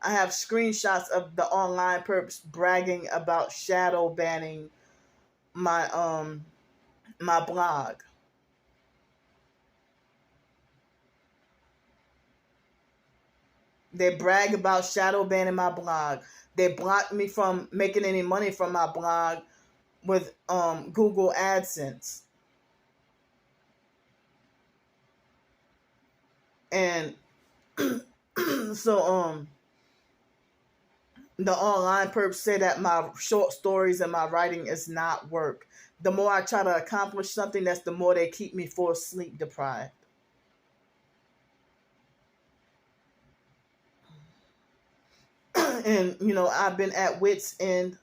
I have screenshots of the online perps bragging about shadow banning my blog. They brag about shadow banning my blog. They blocked me from making any money from my blog with Google AdSense. And so the online perps say that my short stories and my writing is not work. The more I try to accomplish something, that's the more they keep me for sleep deprived. And I've been at wit's end.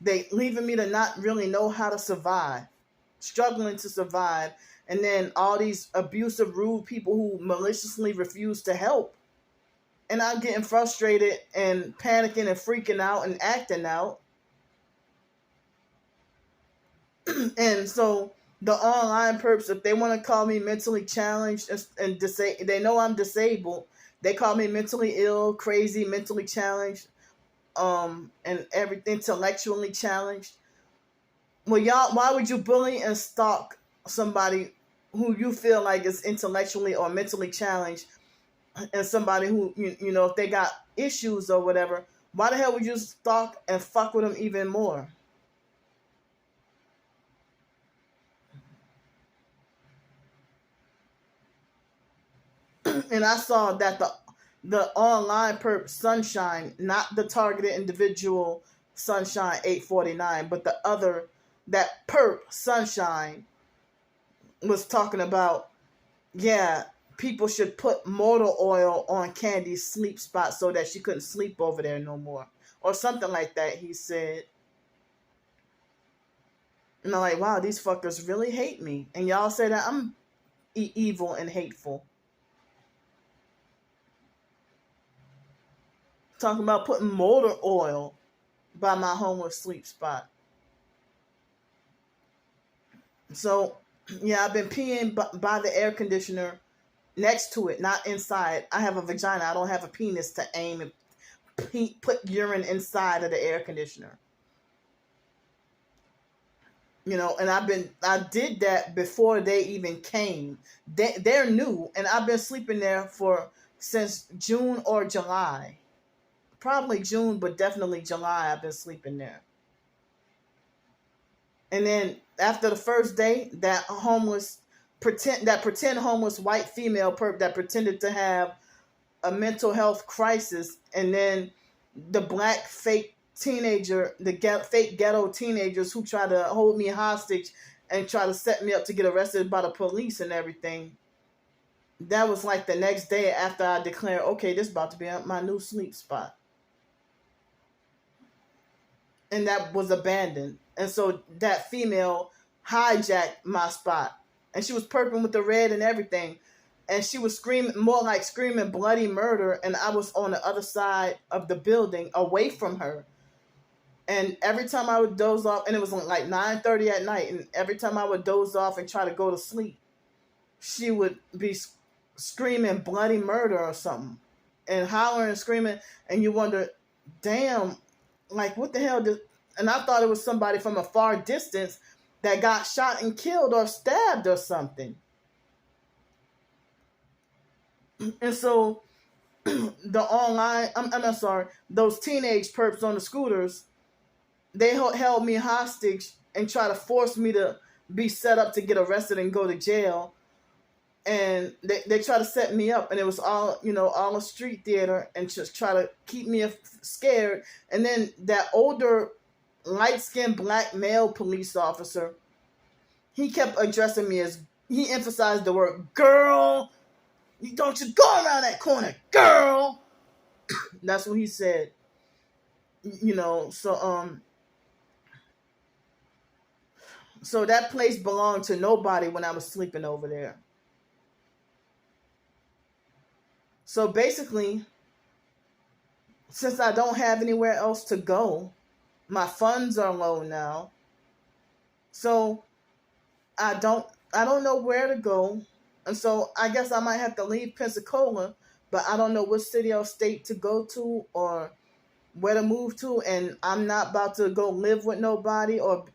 They leaving me to not really know how to survive, struggling to survive, and then all these abusive, rude people who maliciously refuse to help. And I'm getting frustrated and panicking and freaking out and acting out. And so the online perps, if they want to call me mentally challenged and they know I'm disabled. They call me mentally ill, crazy, mentally challenged, and everything, intellectually challenged. Well, y'all, why would you bully and stalk somebody who you feel like is intellectually or mentally challenged, and somebody who if they got issues or whatever? Why the hell would you stalk and fuck with them even more? And I saw that the online perp Sunshine, not the targeted individual Sunshine 849, but the other, that perp Sunshine was talking about, yeah, people should put motor oil on Candy's sleep spot so that she couldn't sleep over there no more. Or something like that, he said. And I'm like, wow, these fuckers really hate me. And y'all say that I'm evil and hateful. Talking about putting motor oil by my homeless sleep spot. So, yeah, I've been peeing by the air conditioner next to it, not inside. I have a vagina. I don't have a penis to aim and put urine inside of the air conditioner. And I did that before they even came. They're new, and I've been sleeping there since June or July. Probably June, but definitely July. I've been sleeping there. And then after the first day, that pretend homeless white female perp that pretended to have a mental health crisis, and then the black fake teenager, fake ghetto teenagers who try to hold me hostage and try to set me up to get arrested by the police and everything. That was like the next day after I declared, okay, this is about to be my new sleep spot. And that was abandoned. And so that female hijacked my spot. And she was perping with the red and everything. And she was screaming, more like screaming bloody murder. And I was on the other side of the building, away from her. And every time I would doze off, and it was like 9:30 at night, and every time I would doze off and try to go to sleep, she would be screaming bloody murder or something. And hollering and screaming. And you wonder, damn, like, what the hell and I thought it was somebody from a far distance that got shot and killed or stabbed or something. And so I'm sorry, those teenage perps on the scooters, they held me hostage and tried to force me to be set up to get arrested and go to jail. And they try to set me up, and it was all a street theater, and just try to keep me scared. And then that older, light-skinned black male police officer, he kept addressing me as, he emphasized the word girl. Don't you go around that corner, girl. That's what he said. So that place belonged to nobody when I was sleeping over there. So basically, since I don't have anywhere else to go, my funds are low now. So I don't know where to go. And so I guess I might have to leave Pensacola, but I don't know which city or state to go to or where to move to. And I'm not about to go live with nobody, or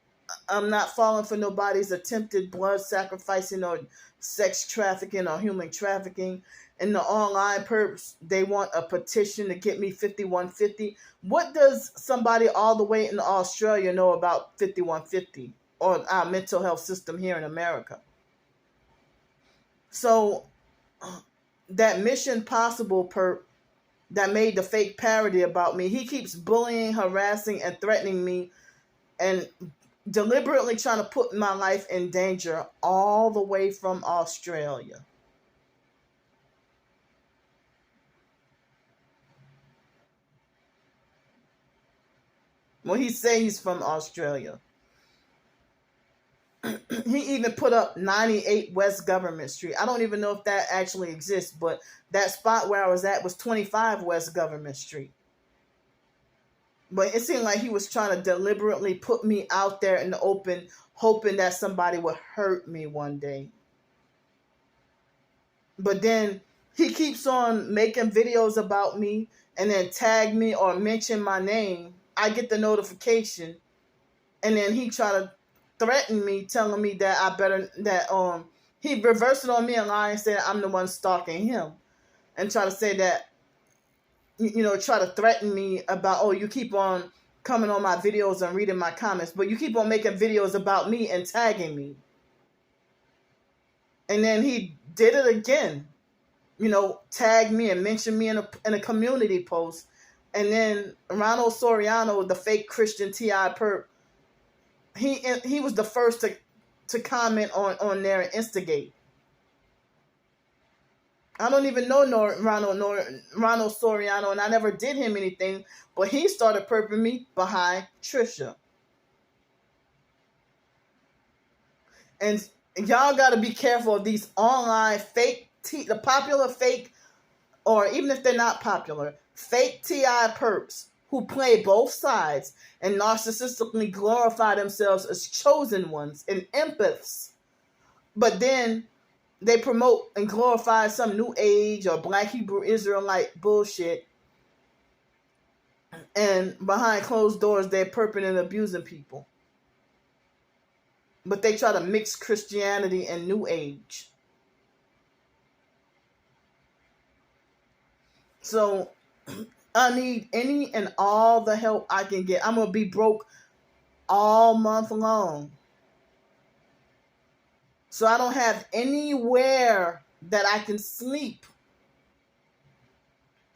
I'm not falling for nobody's attempted blood sacrificing or sex trafficking or human trafficking. In the online perps, they want a petition to get me 5150. What does somebody all the way in Australia know about 5150 or our mental health system here in America? So that Mission Possible perp that made the fake parody about me, he keeps bullying, harassing, and threatening me and deliberately trying to put my life in danger all the way from Australia. Well, he says he's from Australia. He even put up 98 West Government Street. I don't even know if that actually exists, but that spot where I was at was 25 West Government Street. But it seemed like he was trying to deliberately put me out there in the open, hoping that somebody would hurt me one day. But then he keeps on making videos about me and then tag me or mention my name. I get the notification, and then he try to threaten me, telling me that he reversed it on me and lying, saying I'm the one stalking him, and try to say that, try to threaten me about, oh, you keep on coming on my videos and reading my comments, but you keep on making videos about me and tagging me. And then he did it again, tagged me and mentioned me in a community post. And then Ronald Soriano, the fake Christian T.I. perp, he was the first to comment on there and instigate. I don't even know Ronald Soriano, and I never did him anything, but he started perping me behind Trisha. And y'all got to be careful of these online fake, the popular fake, or even if they're not popular, fake T.I. perps who play both sides and narcissistically glorify themselves as chosen ones and empaths. But then they promote and glorify some new age or Black Hebrew Israelite bullshit. And behind closed doors, they're perping and abusing people. But they try to mix Christianity and new age. So I need any and all the help I can get. I'm going to be broke all month long. So I don't have anywhere that I can sleep.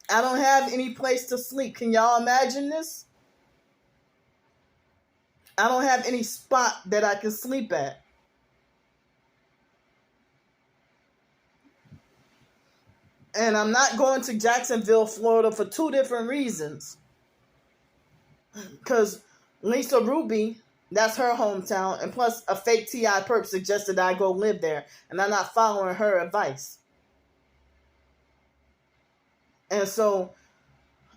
I don't have any place to sleep. Can y'all imagine this? I don't have any spot that I can sleep at. And I'm not going to Jacksonville, Florida for two different reasons. Because Lisa Ruby, that's her hometown, and plus a fake T.I. perp suggested I go live there, and I'm not following her advice. And so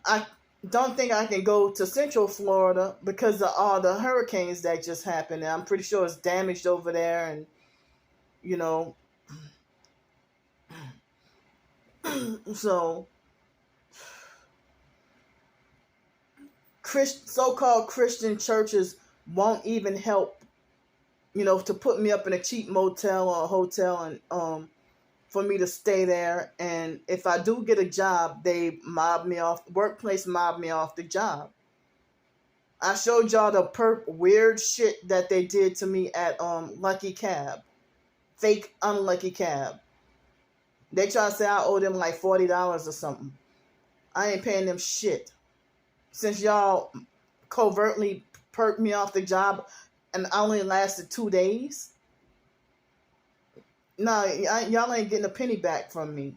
I don't think I can go to Central Florida because of all the hurricanes that just happened. And I'm pretty sure it's damaged over there, and so so-called Christian churches won't even help, to put me up in a cheap motel or a hotel and for me to stay there. And if I do get a job, they mob me off. Workplace mob me off the job. I showed y'all the weird shit that they did to me at Lucky Cab, fake Unlucky Cab. They try to say I owe them like $40 or something. I ain't paying them shit. Since y'all covertly perked me off the job and I only lasted 2 days. No, y'all ain't getting a penny back from me.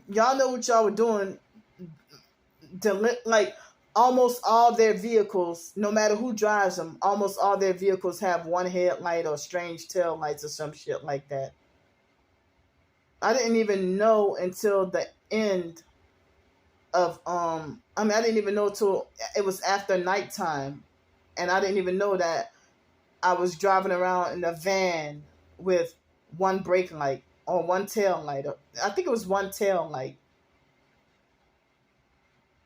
Y'all know what y'all were doing. Like, almost all their vehicles, no matter who drives them, almost all their vehicles have one headlight or strange tail lights or some shit like that. I didn't even know until the end of I mean, I didn't even know till it was after nighttime, and I didn't even know that I was driving around in a van with one brake light or one tail light. I think it was one tail light.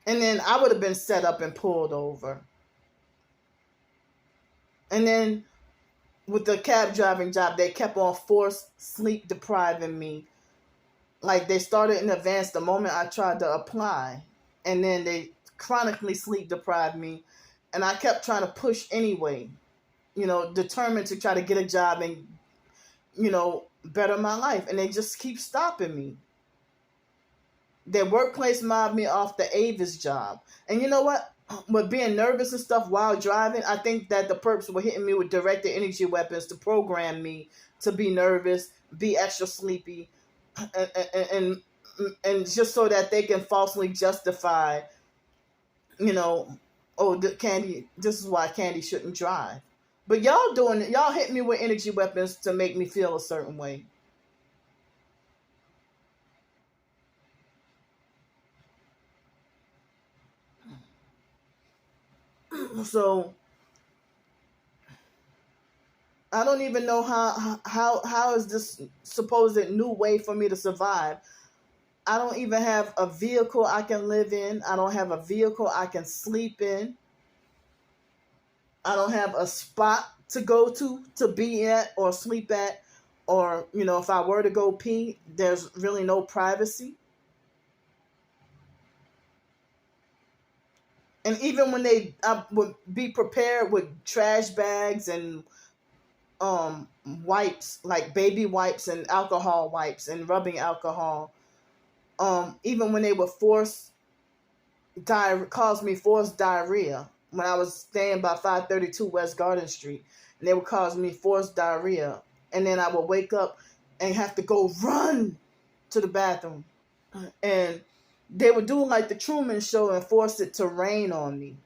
And then I would have been set up and pulled over. And then with the cab driving job, they kept on forced sleep depriving me. Like they started in advance the moment I tried to apply. And then they chronically sleep deprived me. And I kept trying to push anyway, determined to try to get a job and, better my life. And they just keep stopping me. Their workplace mobbed me off the Avis job. And you know what? With being nervous and stuff while driving, I think that the perps were hitting me with directed energy weapons to program me to be nervous, be extra sleepy, and just so that they can falsely justify, Candy, this is why Candy shouldn't drive. But y'all hit me with energy weapons to make me feel a certain way. So I don't even know how is this supposed new way for me to survive. I don't even have a vehicle I can live in. I don't have a vehicle I can sleep in. I don't have a spot to go to be at or sleep at, or if I were to go pee, there's really no privacy. And even when I would be prepared with trash bags and wipes, like baby wipes and alcohol wipes and rubbing alcohol, even when they would cause me forced diarrhea when I was staying by 532 West Garden Street, and they would cause me forced diarrhea, and then I would wake up and have to go run to the bathroom, and they would do like the Truman Show and force it to rain on me.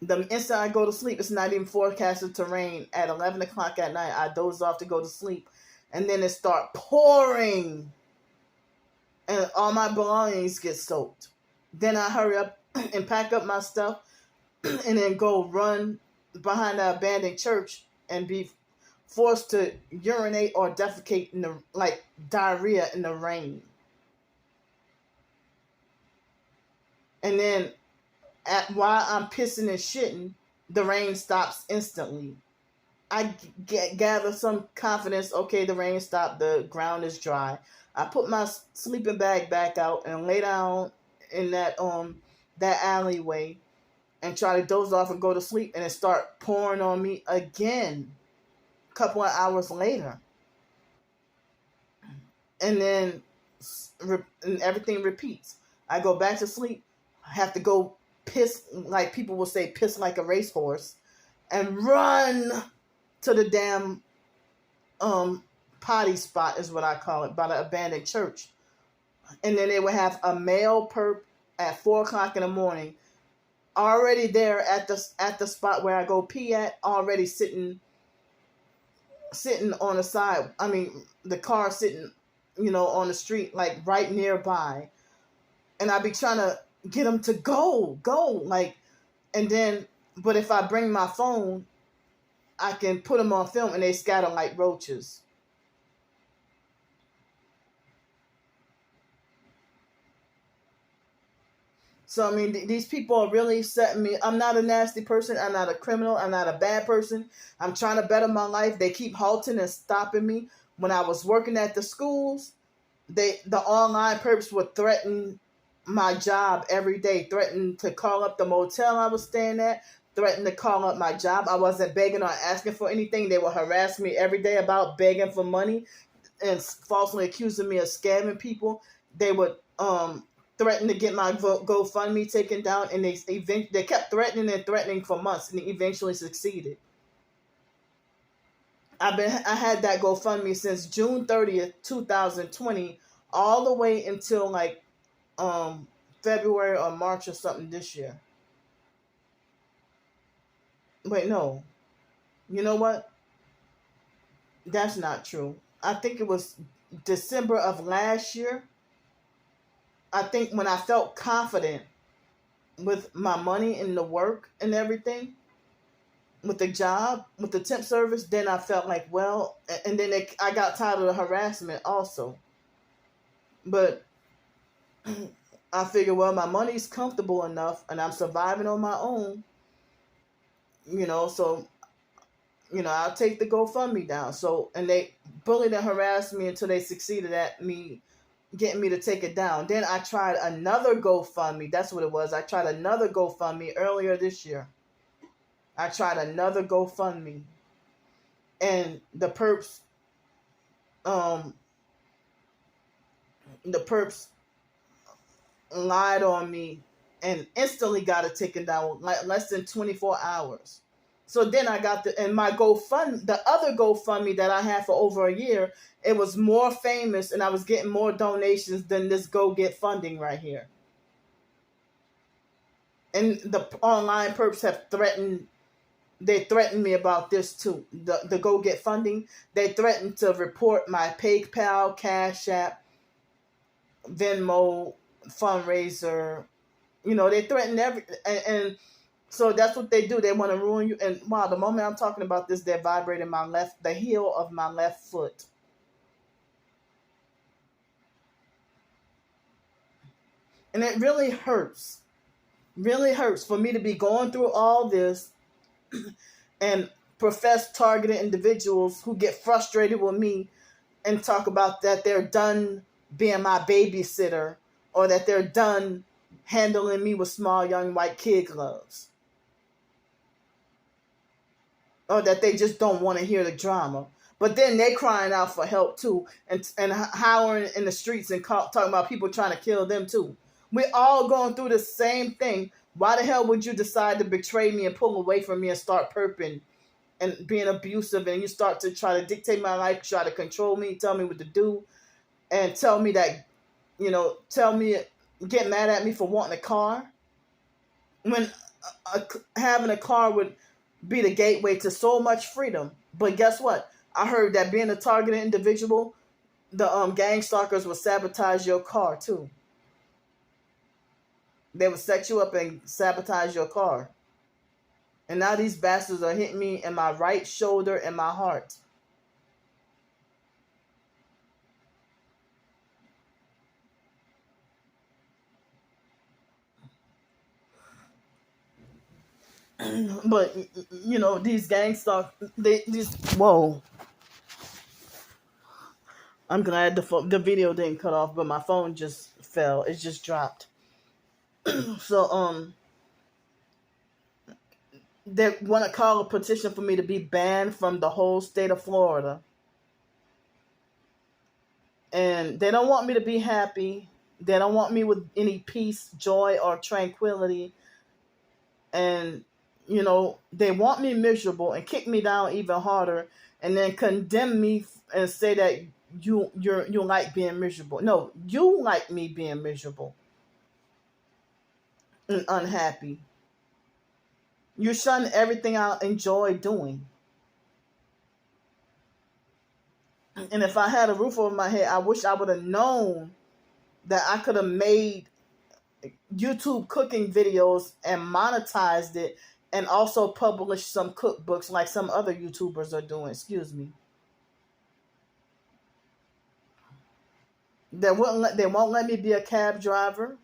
The instant I go to sleep, it's not even forecasted to rain. At 11 o'clock at night, I doze off to go to sleep, and then it start pouring, and all my belongings get soaked. Then I hurry up and pack up my stuff and then go run behind the abandoned church and be forced to urinate or defecate like diarrhea in the rain. And then while I'm pissing and shitting, the rain stops instantly. I gather some confidence. Okay, the rain stopped. The ground is dry. I put my sleeping bag back out and lay down in that alleyway and try to doze off and go to sleep, and it start pouring on me again a couple of hours later. And then and everything repeats. I go back to sleep. I have to go piss, like people will say, piss like a racehorse, and run to the damn potty spot, is what I call it, by the abandoned church. And then they would have a male perp at 4 o'clock in the morning, already there at the spot where I go pee at, already sitting on the side. I mean, the car sitting, on the street, like right nearby. And I'd be trying to get them to go, like, and then, but if I bring my phone, I can put them on film and they scatter like roaches. So, I mean, these people are really setting me. I'm not a nasty person. I'm not a criminal. I'm not a bad person. I'm trying to better my life. They keep halting and stopping me. When I was working at the schools, the online perps would threaten my job every day, threatened to call up the motel I was staying at, threatened to call up my job. I wasn't begging or asking for anything. They would harass me every day about begging for money and falsely accusing me of scamming people. They would threatened to get my GoFundMe taken down, and they kept threatening for months, and they eventually succeeded. I had that GoFundMe since June 30th, 2020, all the way until like February or March or something this year. Wait, no. You know what? That's not true. I think it was December of last year. I think when I felt confident with my money and the work and everything, with the job, with the temp service, then I felt like, well, and then I got tired of the harassment also. But I figured, well, my money's comfortable enough and I'm surviving on my own, so, I'll take the GoFundMe down. So, and they bullied and harassed me until they succeeded at me getting me to take it down. Then I tried another GoFundMe. That's what it was. I tried another GoFundMe earlier this year. I tried another GoFundMe. And um, the perps lied on me and instantly got it taken down, like less than 24 hours. So then I got and my the other GoFundMe that I had for over a year, it was more famous and I was getting more donations than this Go Get funding right here. And the online perps have threatened me about this too. The Go Get funding, they threatened to report my PayPal, CashApp, Venmo, fundraiser. They threaten and so that's what they do. They want to ruin you. And wow, the moment I'm talking about this, they're vibrating the heel of my left foot. And it really hurts for me to be going through all this and profess targeted individuals who get frustrated with me and talk about that they're done being my babysitter or that they're done handling me with small young white kid gloves. Or that they just don't want to hear the drama. But then they crying out for help too and howling in the streets and talking about people trying to kill them too. We're all going through the same thing. Why the hell would you decide to betray me and pull away from me and start perping and being abusive, and you start to try to dictate my life, try to control me, tell me what to do, and tell me that, get mad at me for wanting a car? When having a car would be the gateway to so much freedom. But guess what? I heard that being a targeted individual, the gang stalkers will sabotage your car too. They will set you up and sabotage your car. And now these bastards are hitting me in my right shoulder and my heart. But these gang stalkers, whoa. I'm glad the video didn't cut off, but my phone just fell. It just dropped. So they want to call a petition for me to be banned from the whole state of Florida. And they don't want me to be happy. They don't want me with any peace, joy, or tranquility. And, they want me miserable and kick me down even harder and then condemn me and say that you like being miserable. No, you like me being miserable and unhappy. You shun everything I enjoy doing. And if I had a roof over my head, I wish I would have known that I could have made YouTube cooking videos and monetized it and also published some cookbooks like some other YouTubers are doing. Excuse me. They won't let me be a cab driver.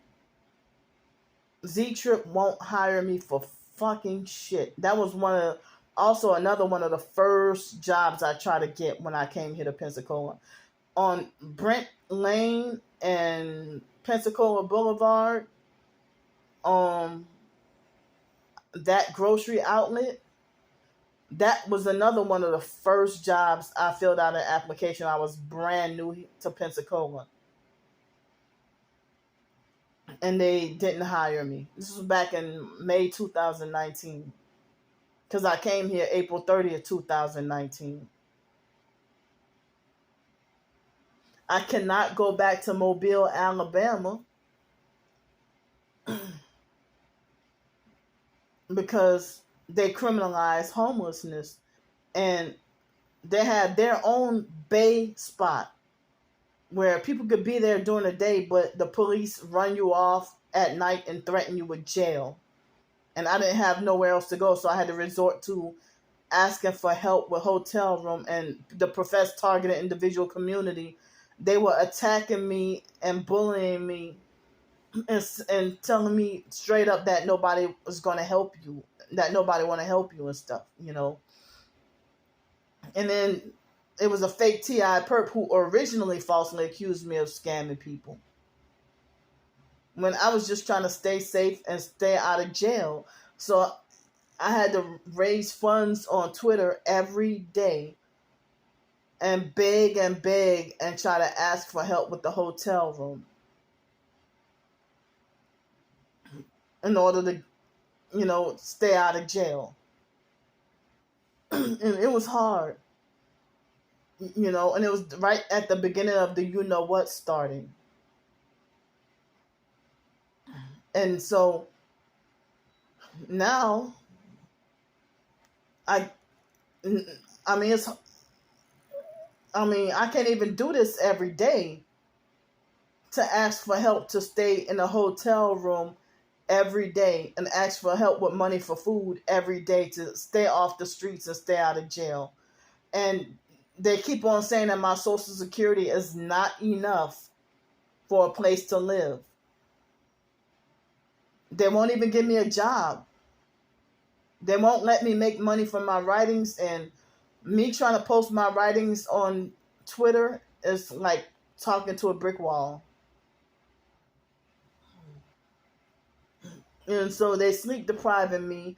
Z-Trip won't hire me for fucking shit. That was another one of the first jobs I tried to get when I came here to Pensacola. On Brent Lane and Pensacola Boulevard, that grocery outlet, that was another one of the first jobs I filled out an application. I was brand new to Pensacola. And they didn't hire me. This was back in May 2019. Because I came here April 30th, 2019. I cannot go back to Mobile, Alabama. Because they criminalized homelessness. And they had their own bay spot where people could be there during the day, but the police run you off at night and threaten you with jail. And I didn't have nowhere else to go, so I had to resort to asking for help with hotel room. And the professed targeted individual community, they were attacking me and bullying me and telling me straight up that nobody was going to help you, that nobody want to help you and stuff, And then it was a fake TI perp who originally falsely accused me of scamming people, when I was just trying to stay safe and stay out of jail. So I had to raise funds on Twitter every day and beg and try to ask for help with the hotel room in order to, stay out of jail. And it was hard, and it was right at the beginning of the what starting. And so now I mean, I can't even do this every day to ask for help to stay in a hotel room every day and ask for help with money for food every day to stay off the streets and stay out of jail. And they keep on saying that my Social Security is not enough for a place to live. They won't even give me a job. They won't let me make money from my writings, and me trying to post my writings on Twitter is like talking to a brick wall. And so they sleep depriving me,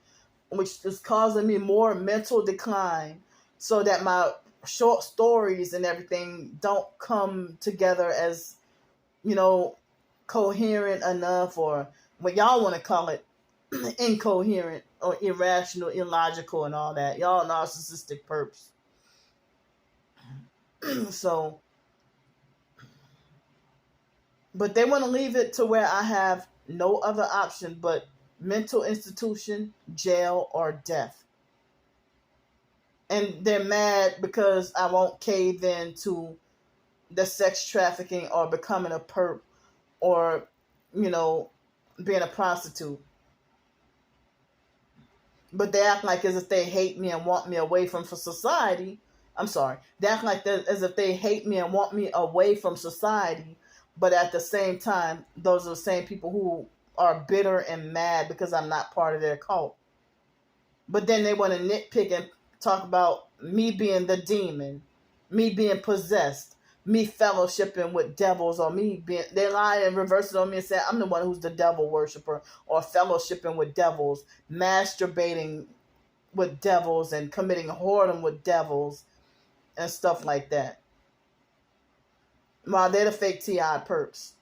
which is causing me more mental decline, so that my short stories and everything don't come together as, coherent enough, or what y'all want to call it, incoherent or irrational, illogical, and all that. Y'all narcissistic perps. So, but they want to leave it to where I have no other option but mental institution, jail, or death. And they're mad because I won't cave in to the sex trafficking or becoming a perp or, being a prostitute. But they act like as if they hate me and want me away from society. I'm sorry. They act like as if they hate me and want me away from society. But at the same time, those are the same people who are bitter and mad because I'm not part of their cult. But then they want to nitpick and talk about me being the demon, me being possessed, me fellowshipping with devils, or they lie and reverse it on me and say I'm the one who's the devil worshiper, or fellowshipping with devils, masturbating with devils, and committing whoredom with devils and stuff like that. While they're the fake TI perps.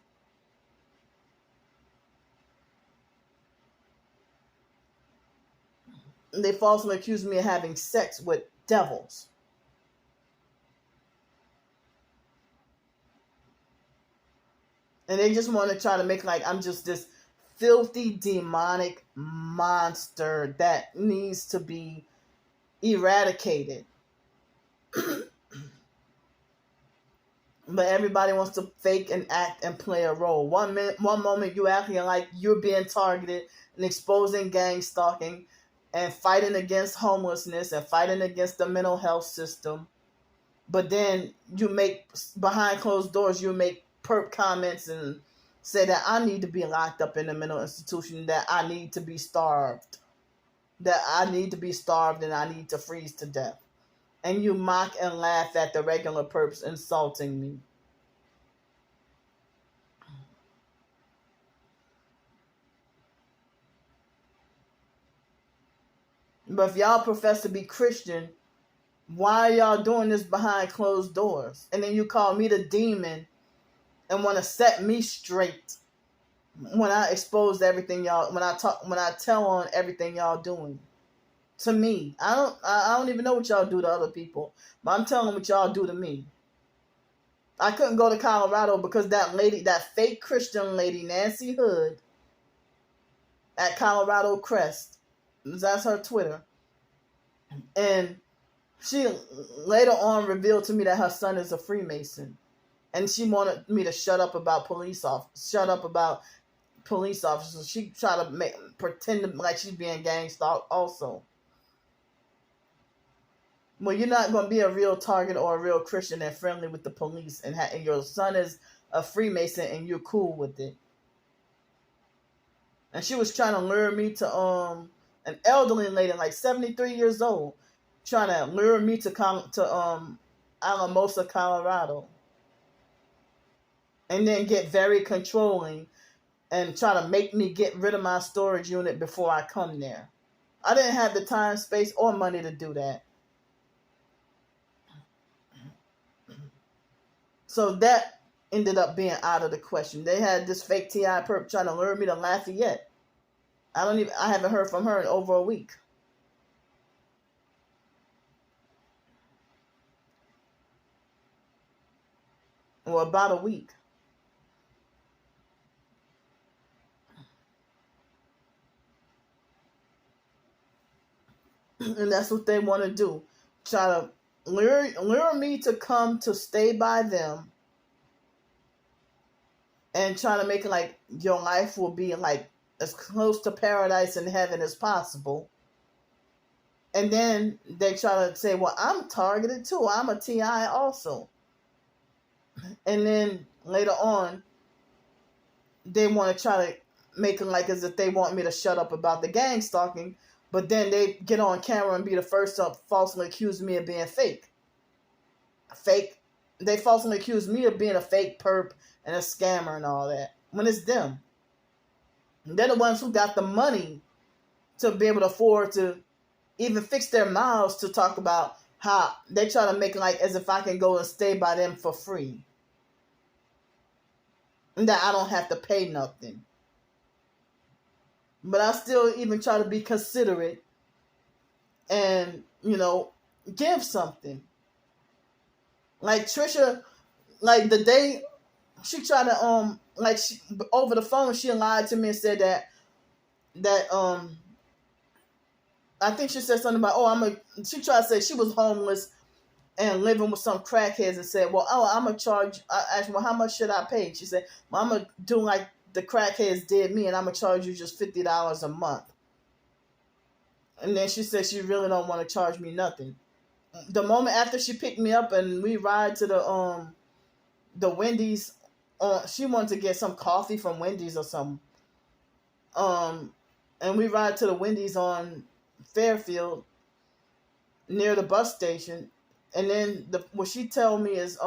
They falsely accuse me of having sex with devils. And they just want to try to make like I'm just this filthy, demonic monster that needs to be eradicated. But everybody wants to fake and act and play a role. One moment you acting like you're being targeted and exposing gang stalking and fighting against homelessness and fighting against the mental health system. But then you make, behind closed doors, you make perp comments and say that I need to be locked up in a mental institution, that I need to be starved. That I need to be starved and I need to freeze to death. And you mock and laugh at the regular perps insulting me. But if y'all profess to be Christian, why are y'all doing this behind closed doors? And then you call me the demon and want to set me straight when I expose everything y'all, when I tell on everything y'all doing. To me, I don't even know what y'all do to other people, but I'm telling what y'all do to me. I couldn't go to Colorado because that lady, that fake Christian lady, Nancy Hood, at Colorado Crest, that's her Twitter, and she later on revealed to me that her son is a Freemason. and she wanted me to shut up about police officers. She tried to pretend like she's being gang stalked also. Well, you're not going to be a real target or a real Christian and friendly with the police, and your son is a Freemason and you're cool with it. And she was trying to lure me to an elderly lady, like 73 years old, trying to lure me to come to Alamosa, Colorado, and then get very controlling and try to make me get rid of my storage unit before I come there. I didn't have the time, space, or money to do that. So that ended up being out of the question. They had this fake T.I. perp trying to lure me to Lafayette. I haven't heard from her in over a week. Or about a week. And that's what they want to do. Try to lure me to come to stay by them, and try to make it like your life will be like as close to paradise and heaven as possible. And then they try to say, well, I'm targeted too. I'm a TI also. And then later on, they want to try to make it like as if they want me to shut up about the gang stalking. But then they get on camera and be the first to falsely accuse me of being fake. They falsely accuse me of being a fake perp and a scammer and all that. When it's them. They're the ones who got the money to be able to afford to even fix their mouths to talk about how they try to make it like as if I can go and stay by them for free. And that I don't have to pay nothing. But I still even try to be considerate and, give something. Like Trisha, like the day she tried to, over the phone, she lied to me and said that I think she said something about, she tried to say she was homeless and living with some crackheads and said, well, I'm going to charge, I asked, well, how much should I pay? She said, well, I'm going to do like the crackheads did me and I'm going to charge you just $50 a month. And then she said she really don't want to charge me nothing. The moment after she picked me up and we ride to the Wendy's, she wanted to get some coffee from Wendy's or something. And we ride to the Wendy's on Fairfield near the bus station. And then what she told me is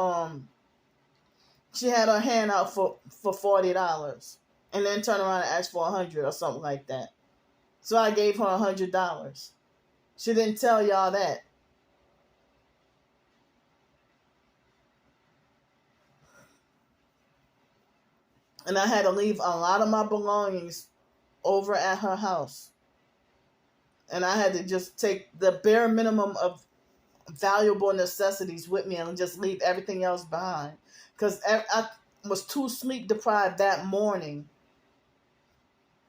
she had her hand out for $40 and then turned around and asked for $100 or something like that. So I gave her $100. She didn't tell y'all that. And I had to leave a lot of my belongings over at her house. And I had to just take the bare minimum of valuable necessities with me and just leave everything else behind. Because I was too sleep deprived that morning.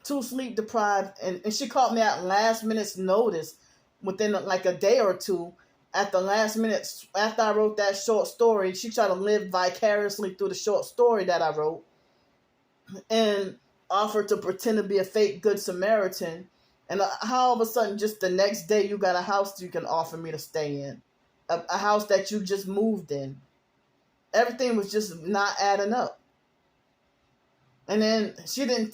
Too sleep deprived. And she called me at last minute's notice within like a day or two. At the last minute, after I wrote that short story, she tried to live vicariously through the short story that I wrote. And offered to pretend to be a fake Good Samaritan. And how all of a sudden, just the next day, you got a house you can offer me to stay in. A house that you just moved in. Everything was just not adding up. And then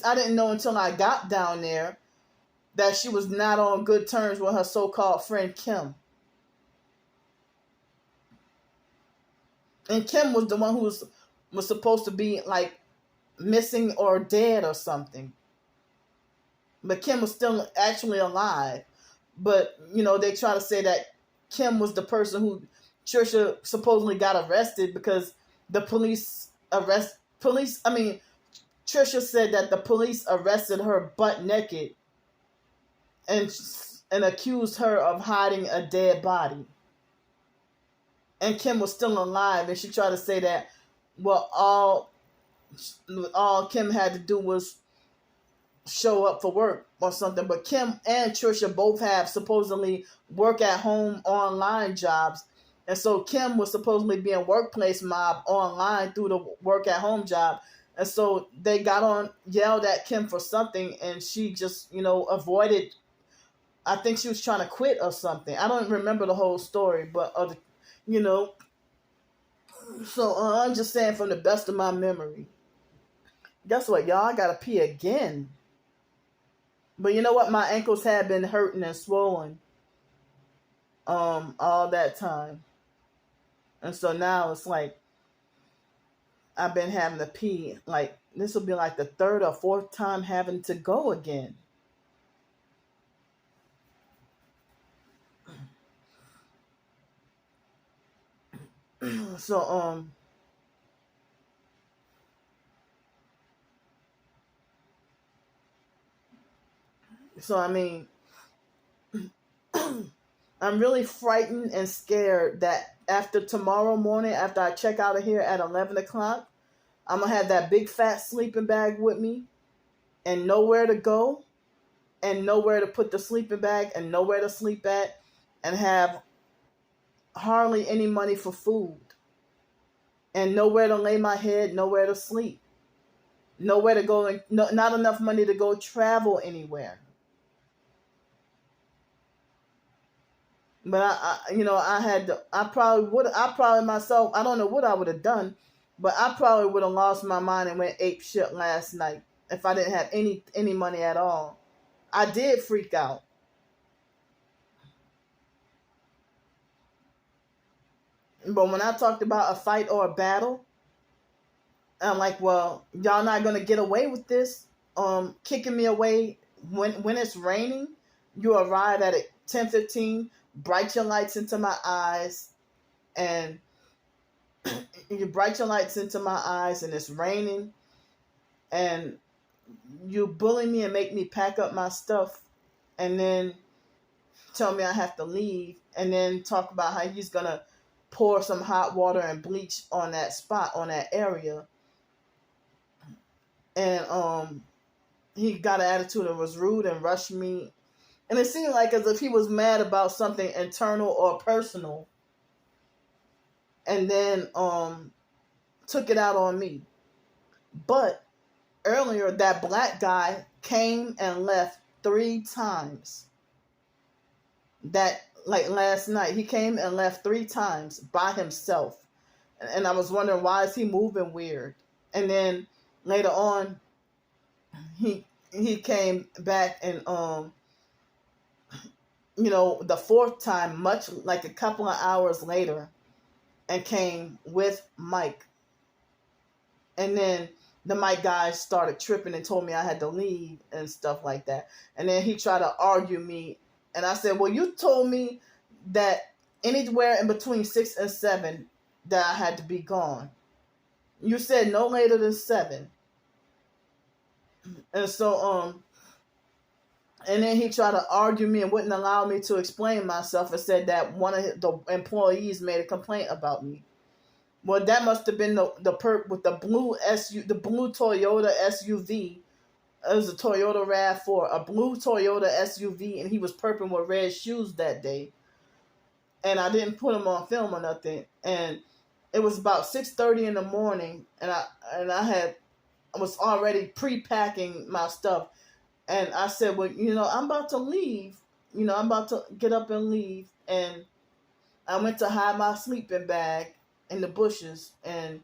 I didn't know until I got down there that she was not on good terms with her so-called friend Kim. And Kim was the one who was supposed to be like missing or dead or something. But Kim was still actually alive. But, they try to say that Kim was the person who Trisha supposedly got arrested because the Trisha said that the police arrested her butt naked and accused her of hiding a dead body. And Kim was still alive, and she tried to say that, well, all Kim had to do was show up for work or something. But Kim and Trisha both have supposedly work at home online jobs And so Kim was supposedly being workplace mob online through the work at home job. And so they got on, yelled at Kim for something, and she just, avoided. I think she was trying to quit or something. I don't remember the whole story, but you know. So I'm just saying from the best of my memory. Guess what, y'all? I gotta pee again. But you know what? My ankles had been hurting and swollen all that time. And so now it's like I've been having to pee. Like this will be like the third or fourth time having to go again. So I mean, I'm really frightened and scared that after tomorrow morning, after I check out of here at 11 o'clock, I'm going to have that big fat sleeping bag with me and nowhere to go and nowhere to put the sleeping bag and nowhere to sleep at and have hardly any money for food and nowhere to lay my head, nowhere to sleep, nowhere to go, and not enough money to go travel anywhere. But I probably myself, I don't know what I would have done, but I probably would have lost my mind and went ape shit last night if I didn't have any money at all. I did freak out. But when I talked about a fight or a battle, I'm like, well, y'all not gonna get away with this. Kicking me away when it's raining, you arrive at it 10:15, bright your lights into my eyes, and you bright your lights into my eyes, and it's raining, and you bully me and make me pack up my stuff, and then tell me I have to leave, and then talk about how he's gonna pour some hot water and bleach on that spot, on that area, and he got an attitude and was rude and rushed me, and it seemed like as if he was mad about something internal or personal, and then took it out on me. But earlier, that black guy came and left 3 times. That, like last night, he came and left 3 times by himself. And I was wondering, why is he moving weird? And then later on, he came back and, the 4th time, much like a couple of hours later, and came with Mike. And then the Mike guy started tripping and told me I had to leave and stuff like that. And then he tried to argue me. And I said, well, you told me that anywhere in between 6 and 7 that I had to be gone. You said no later than 7. And so, and then he tried to argue me and wouldn't allow me to explain myself and said that one of the employees made a complaint about me. Well, that must have been the perp with the blue Toyota SUV. It was a Toyota RAV4, a blue Toyota SUV, and he was perping with red shoes that day. And I didn't put him on film or nothing. And it was about 6:30 in the morning, and I was already pre-packing my stuff. And I said, well, I'm about to leave. I'm about to get up and leave. And I went to hide my sleeping bag in the bushes, and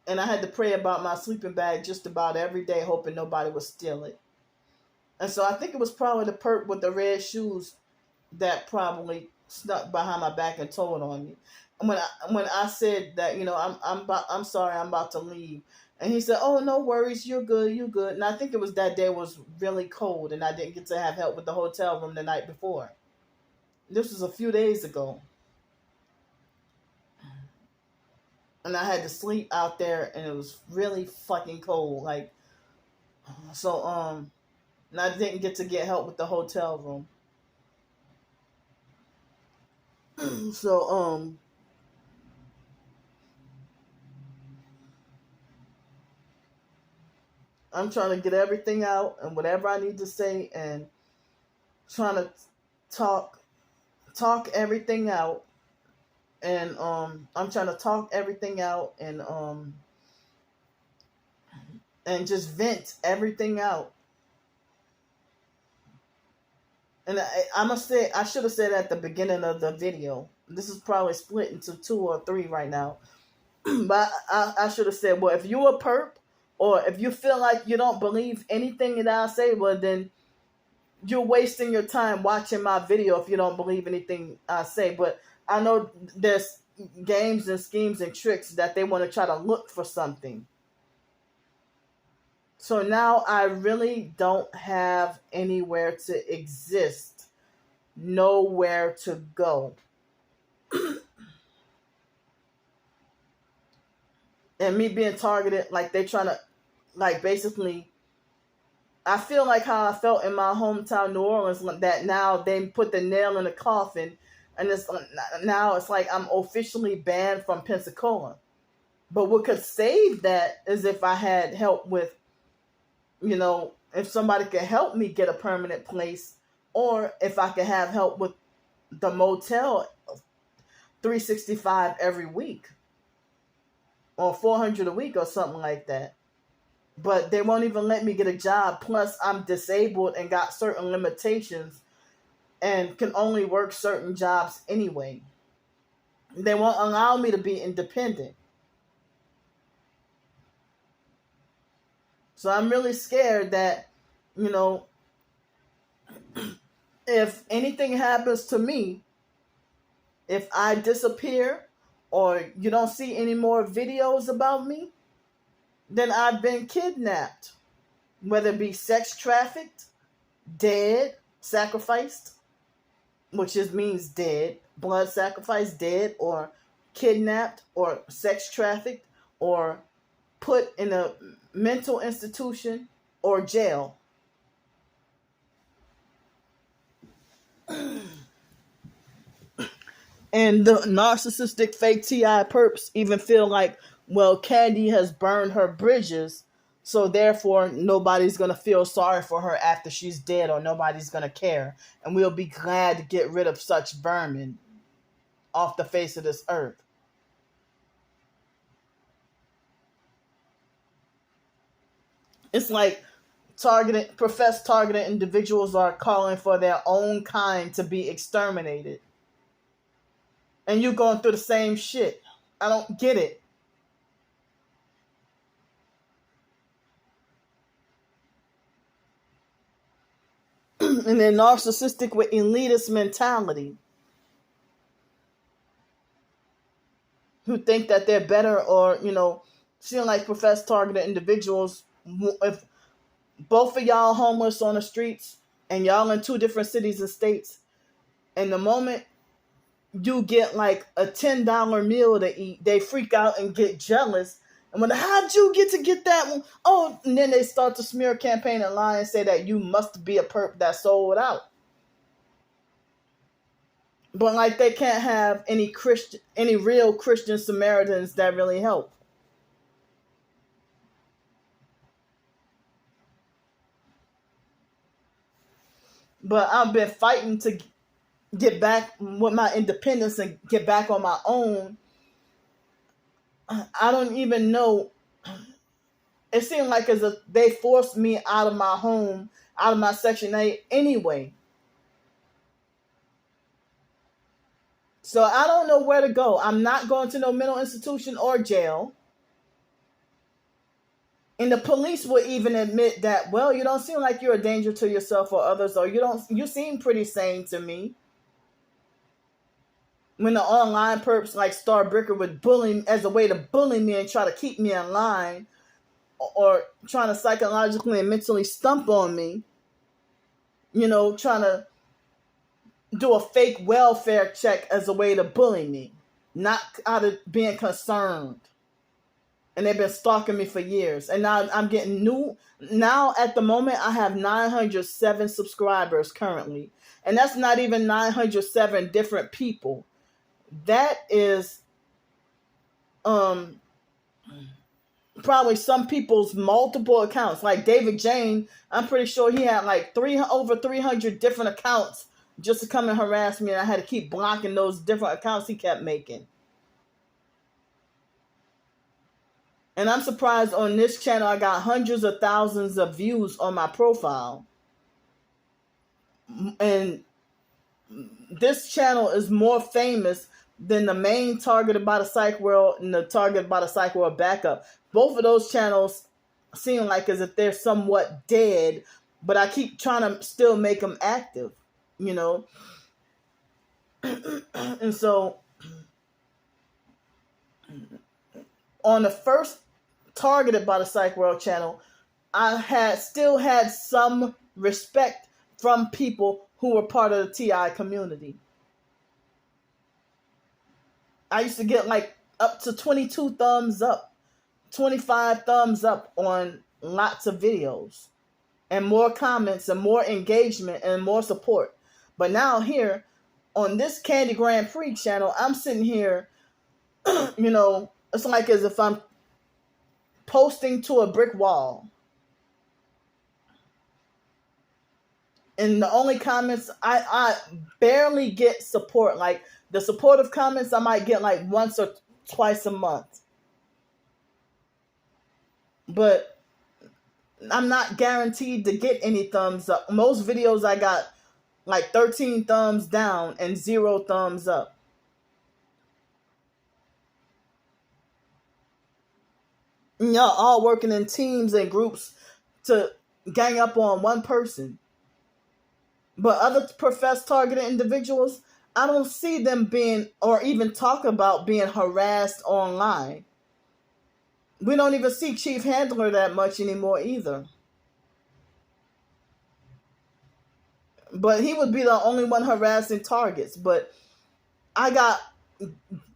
I had to pray about my sleeping bag just about every day, hoping nobody would steal it. And so I think it was probably the perp with the red shoes that probably snuck behind my back and told on me. And when I said that, I'm sorry, I'm about to leave, and he said, oh, no worries, you're good. And I think it was that day was really cold, and I didn't get to have help with the hotel room the night before. This was a few days ago. And I had to sleep out there, and it was really fucking cold. Like, so, and I didn't get to get help with the hotel room. So, I'm trying to get everything out and whatever I need to say, and trying to talk everything out and I'm trying to talk everything out and just vent everything out. And I must say, I should have said at the beginning of the video. This is probably split into 2 or 3 right now. But I should have said, well, if you're a perp, or if you feel like you don't believe anything that I say, well, then you're wasting your time watching my video if you don't believe anything I say. But I know there's games and schemes and tricks that they want to try to look for something. So now I really don't have anywhere to exist, nowhere to go. And me being targeted, like they trying to, like basically, I feel like how I felt in my hometown, New Orleans, that now they put the nail in the coffin, and now it's like I'm officially banned from Pensacola. But what could save that is if I had help with, if somebody could help me get a permanent place, or if I could have help with the motel 365 every week, or 400 a week or something like that. But they won't even let me get a job. Plus, I'm disabled and got certain limitations and can only work certain jobs anyway. They won't allow me to be independent. So I'm really scared that, if anything happens to me, if I disappear or you don't see any more videos about me, then I've been kidnapped, whether it be sex trafficked, dead, sacrificed, which just means dead, blood sacrifice, dead, or kidnapped, or sex trafficked, or put in a mental institution or jail. And the narcissistic fake TI perps even feel like, well, Candy has burned her bridges, so therefore nobody's going to feel sorry for her after she's dead, or nobody's going to care. And we'll be glad to get rid of such vermin off the face of this earth. It's like professed targeted individuals are calling for their own kind to be exterminated. And you going through the same shit. I don't get it. And they're narcissistic with elitist mentality, who think that they're better, or, seem like professed targeted individuals. If both of y'all homeless on the streets and y'all in 2 different cities and states, and the moment you get like a $10 meal to eat, they freak out and get jealous. And when, how'd you get that one? Oh, and then they start to smear campaign and lie and say that you must be a perp that sold out. But like they can't have any real Christian Samaritans that really help. But I've been fighting to get back with my independence and get back on my own. I don't even know. It seemed like as if they forced me out of my home, out of my Section 8 anyway. So I don't know where to go. I'm not going to no mental institution or jail. And the police will even admit that, well, you don't seem like you're a danger to yourself or others, or you seem pretty sane to me. When the online perps like Starbricker would bully as a way to bully me and try to keep me in line, or trying to psychologically and mentally stump on me, trying to do a fake welfare check as a way to bully me, not out of being concerned. And they've been stalking me for years. And now I'm getting now at the moment I have 907 subscribers currently. And that's not even 907 different people. That is probably some people's multiple accounts. Like David Jane, I'm pretty sure he had like over 300 different accounts just to come and harass me, and I had to keep blocking those different accounts he kept making. And I'm surprised on this channel I got hundreds of thousands of views on my profile. And this channel is more famous than the main Targeted by the Psych World and the Targeted by the Psych World Backup. Both of those channels seem like as if they're somewhat dead, but I keep trying to still make them active, you know. And so on the first Targeted by the Psych World channel, I still had some respect from people who were part of the TI community. I used to get like up to 22 thumbs up, 25 thumbs up on lots of videos, and more comments and more engagement and more support. But now here on this Candy Grandpre channel, I'm sitting here, you know, it's like as if I'm posting to a brick wall. And the only comments, I barely get support. Like the supportive comments, I might get like once or twice a month. But I'm not guaranteed to get any thumbs up. Most videos I got like 13 thumbs down and 0 thumbs up. And y'all all working in teams and groups to gang up on one person. But other professed targeted individuals, I don't see them being, or even talk about being harassed online. We don't even see Chief Handler that much anymore either. But he would be the only one harassing targets. But I got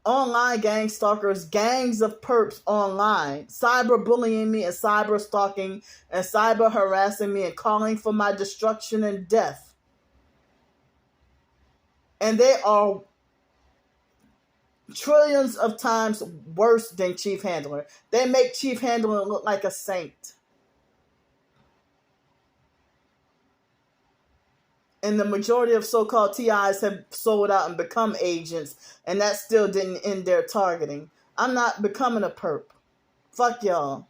online gang stalkers, gangs of perps online, cyber bullying me and cyber stalking and cyber harassing me and calling for my destruction and death. And they are trillions of times worse than Chief Handler. They make Chief Handler look like a saint. And the majority of so-called TIs have sold out and become agents, and that still didn't end their targeting. I'm not becoming a perp. Fuck y'all.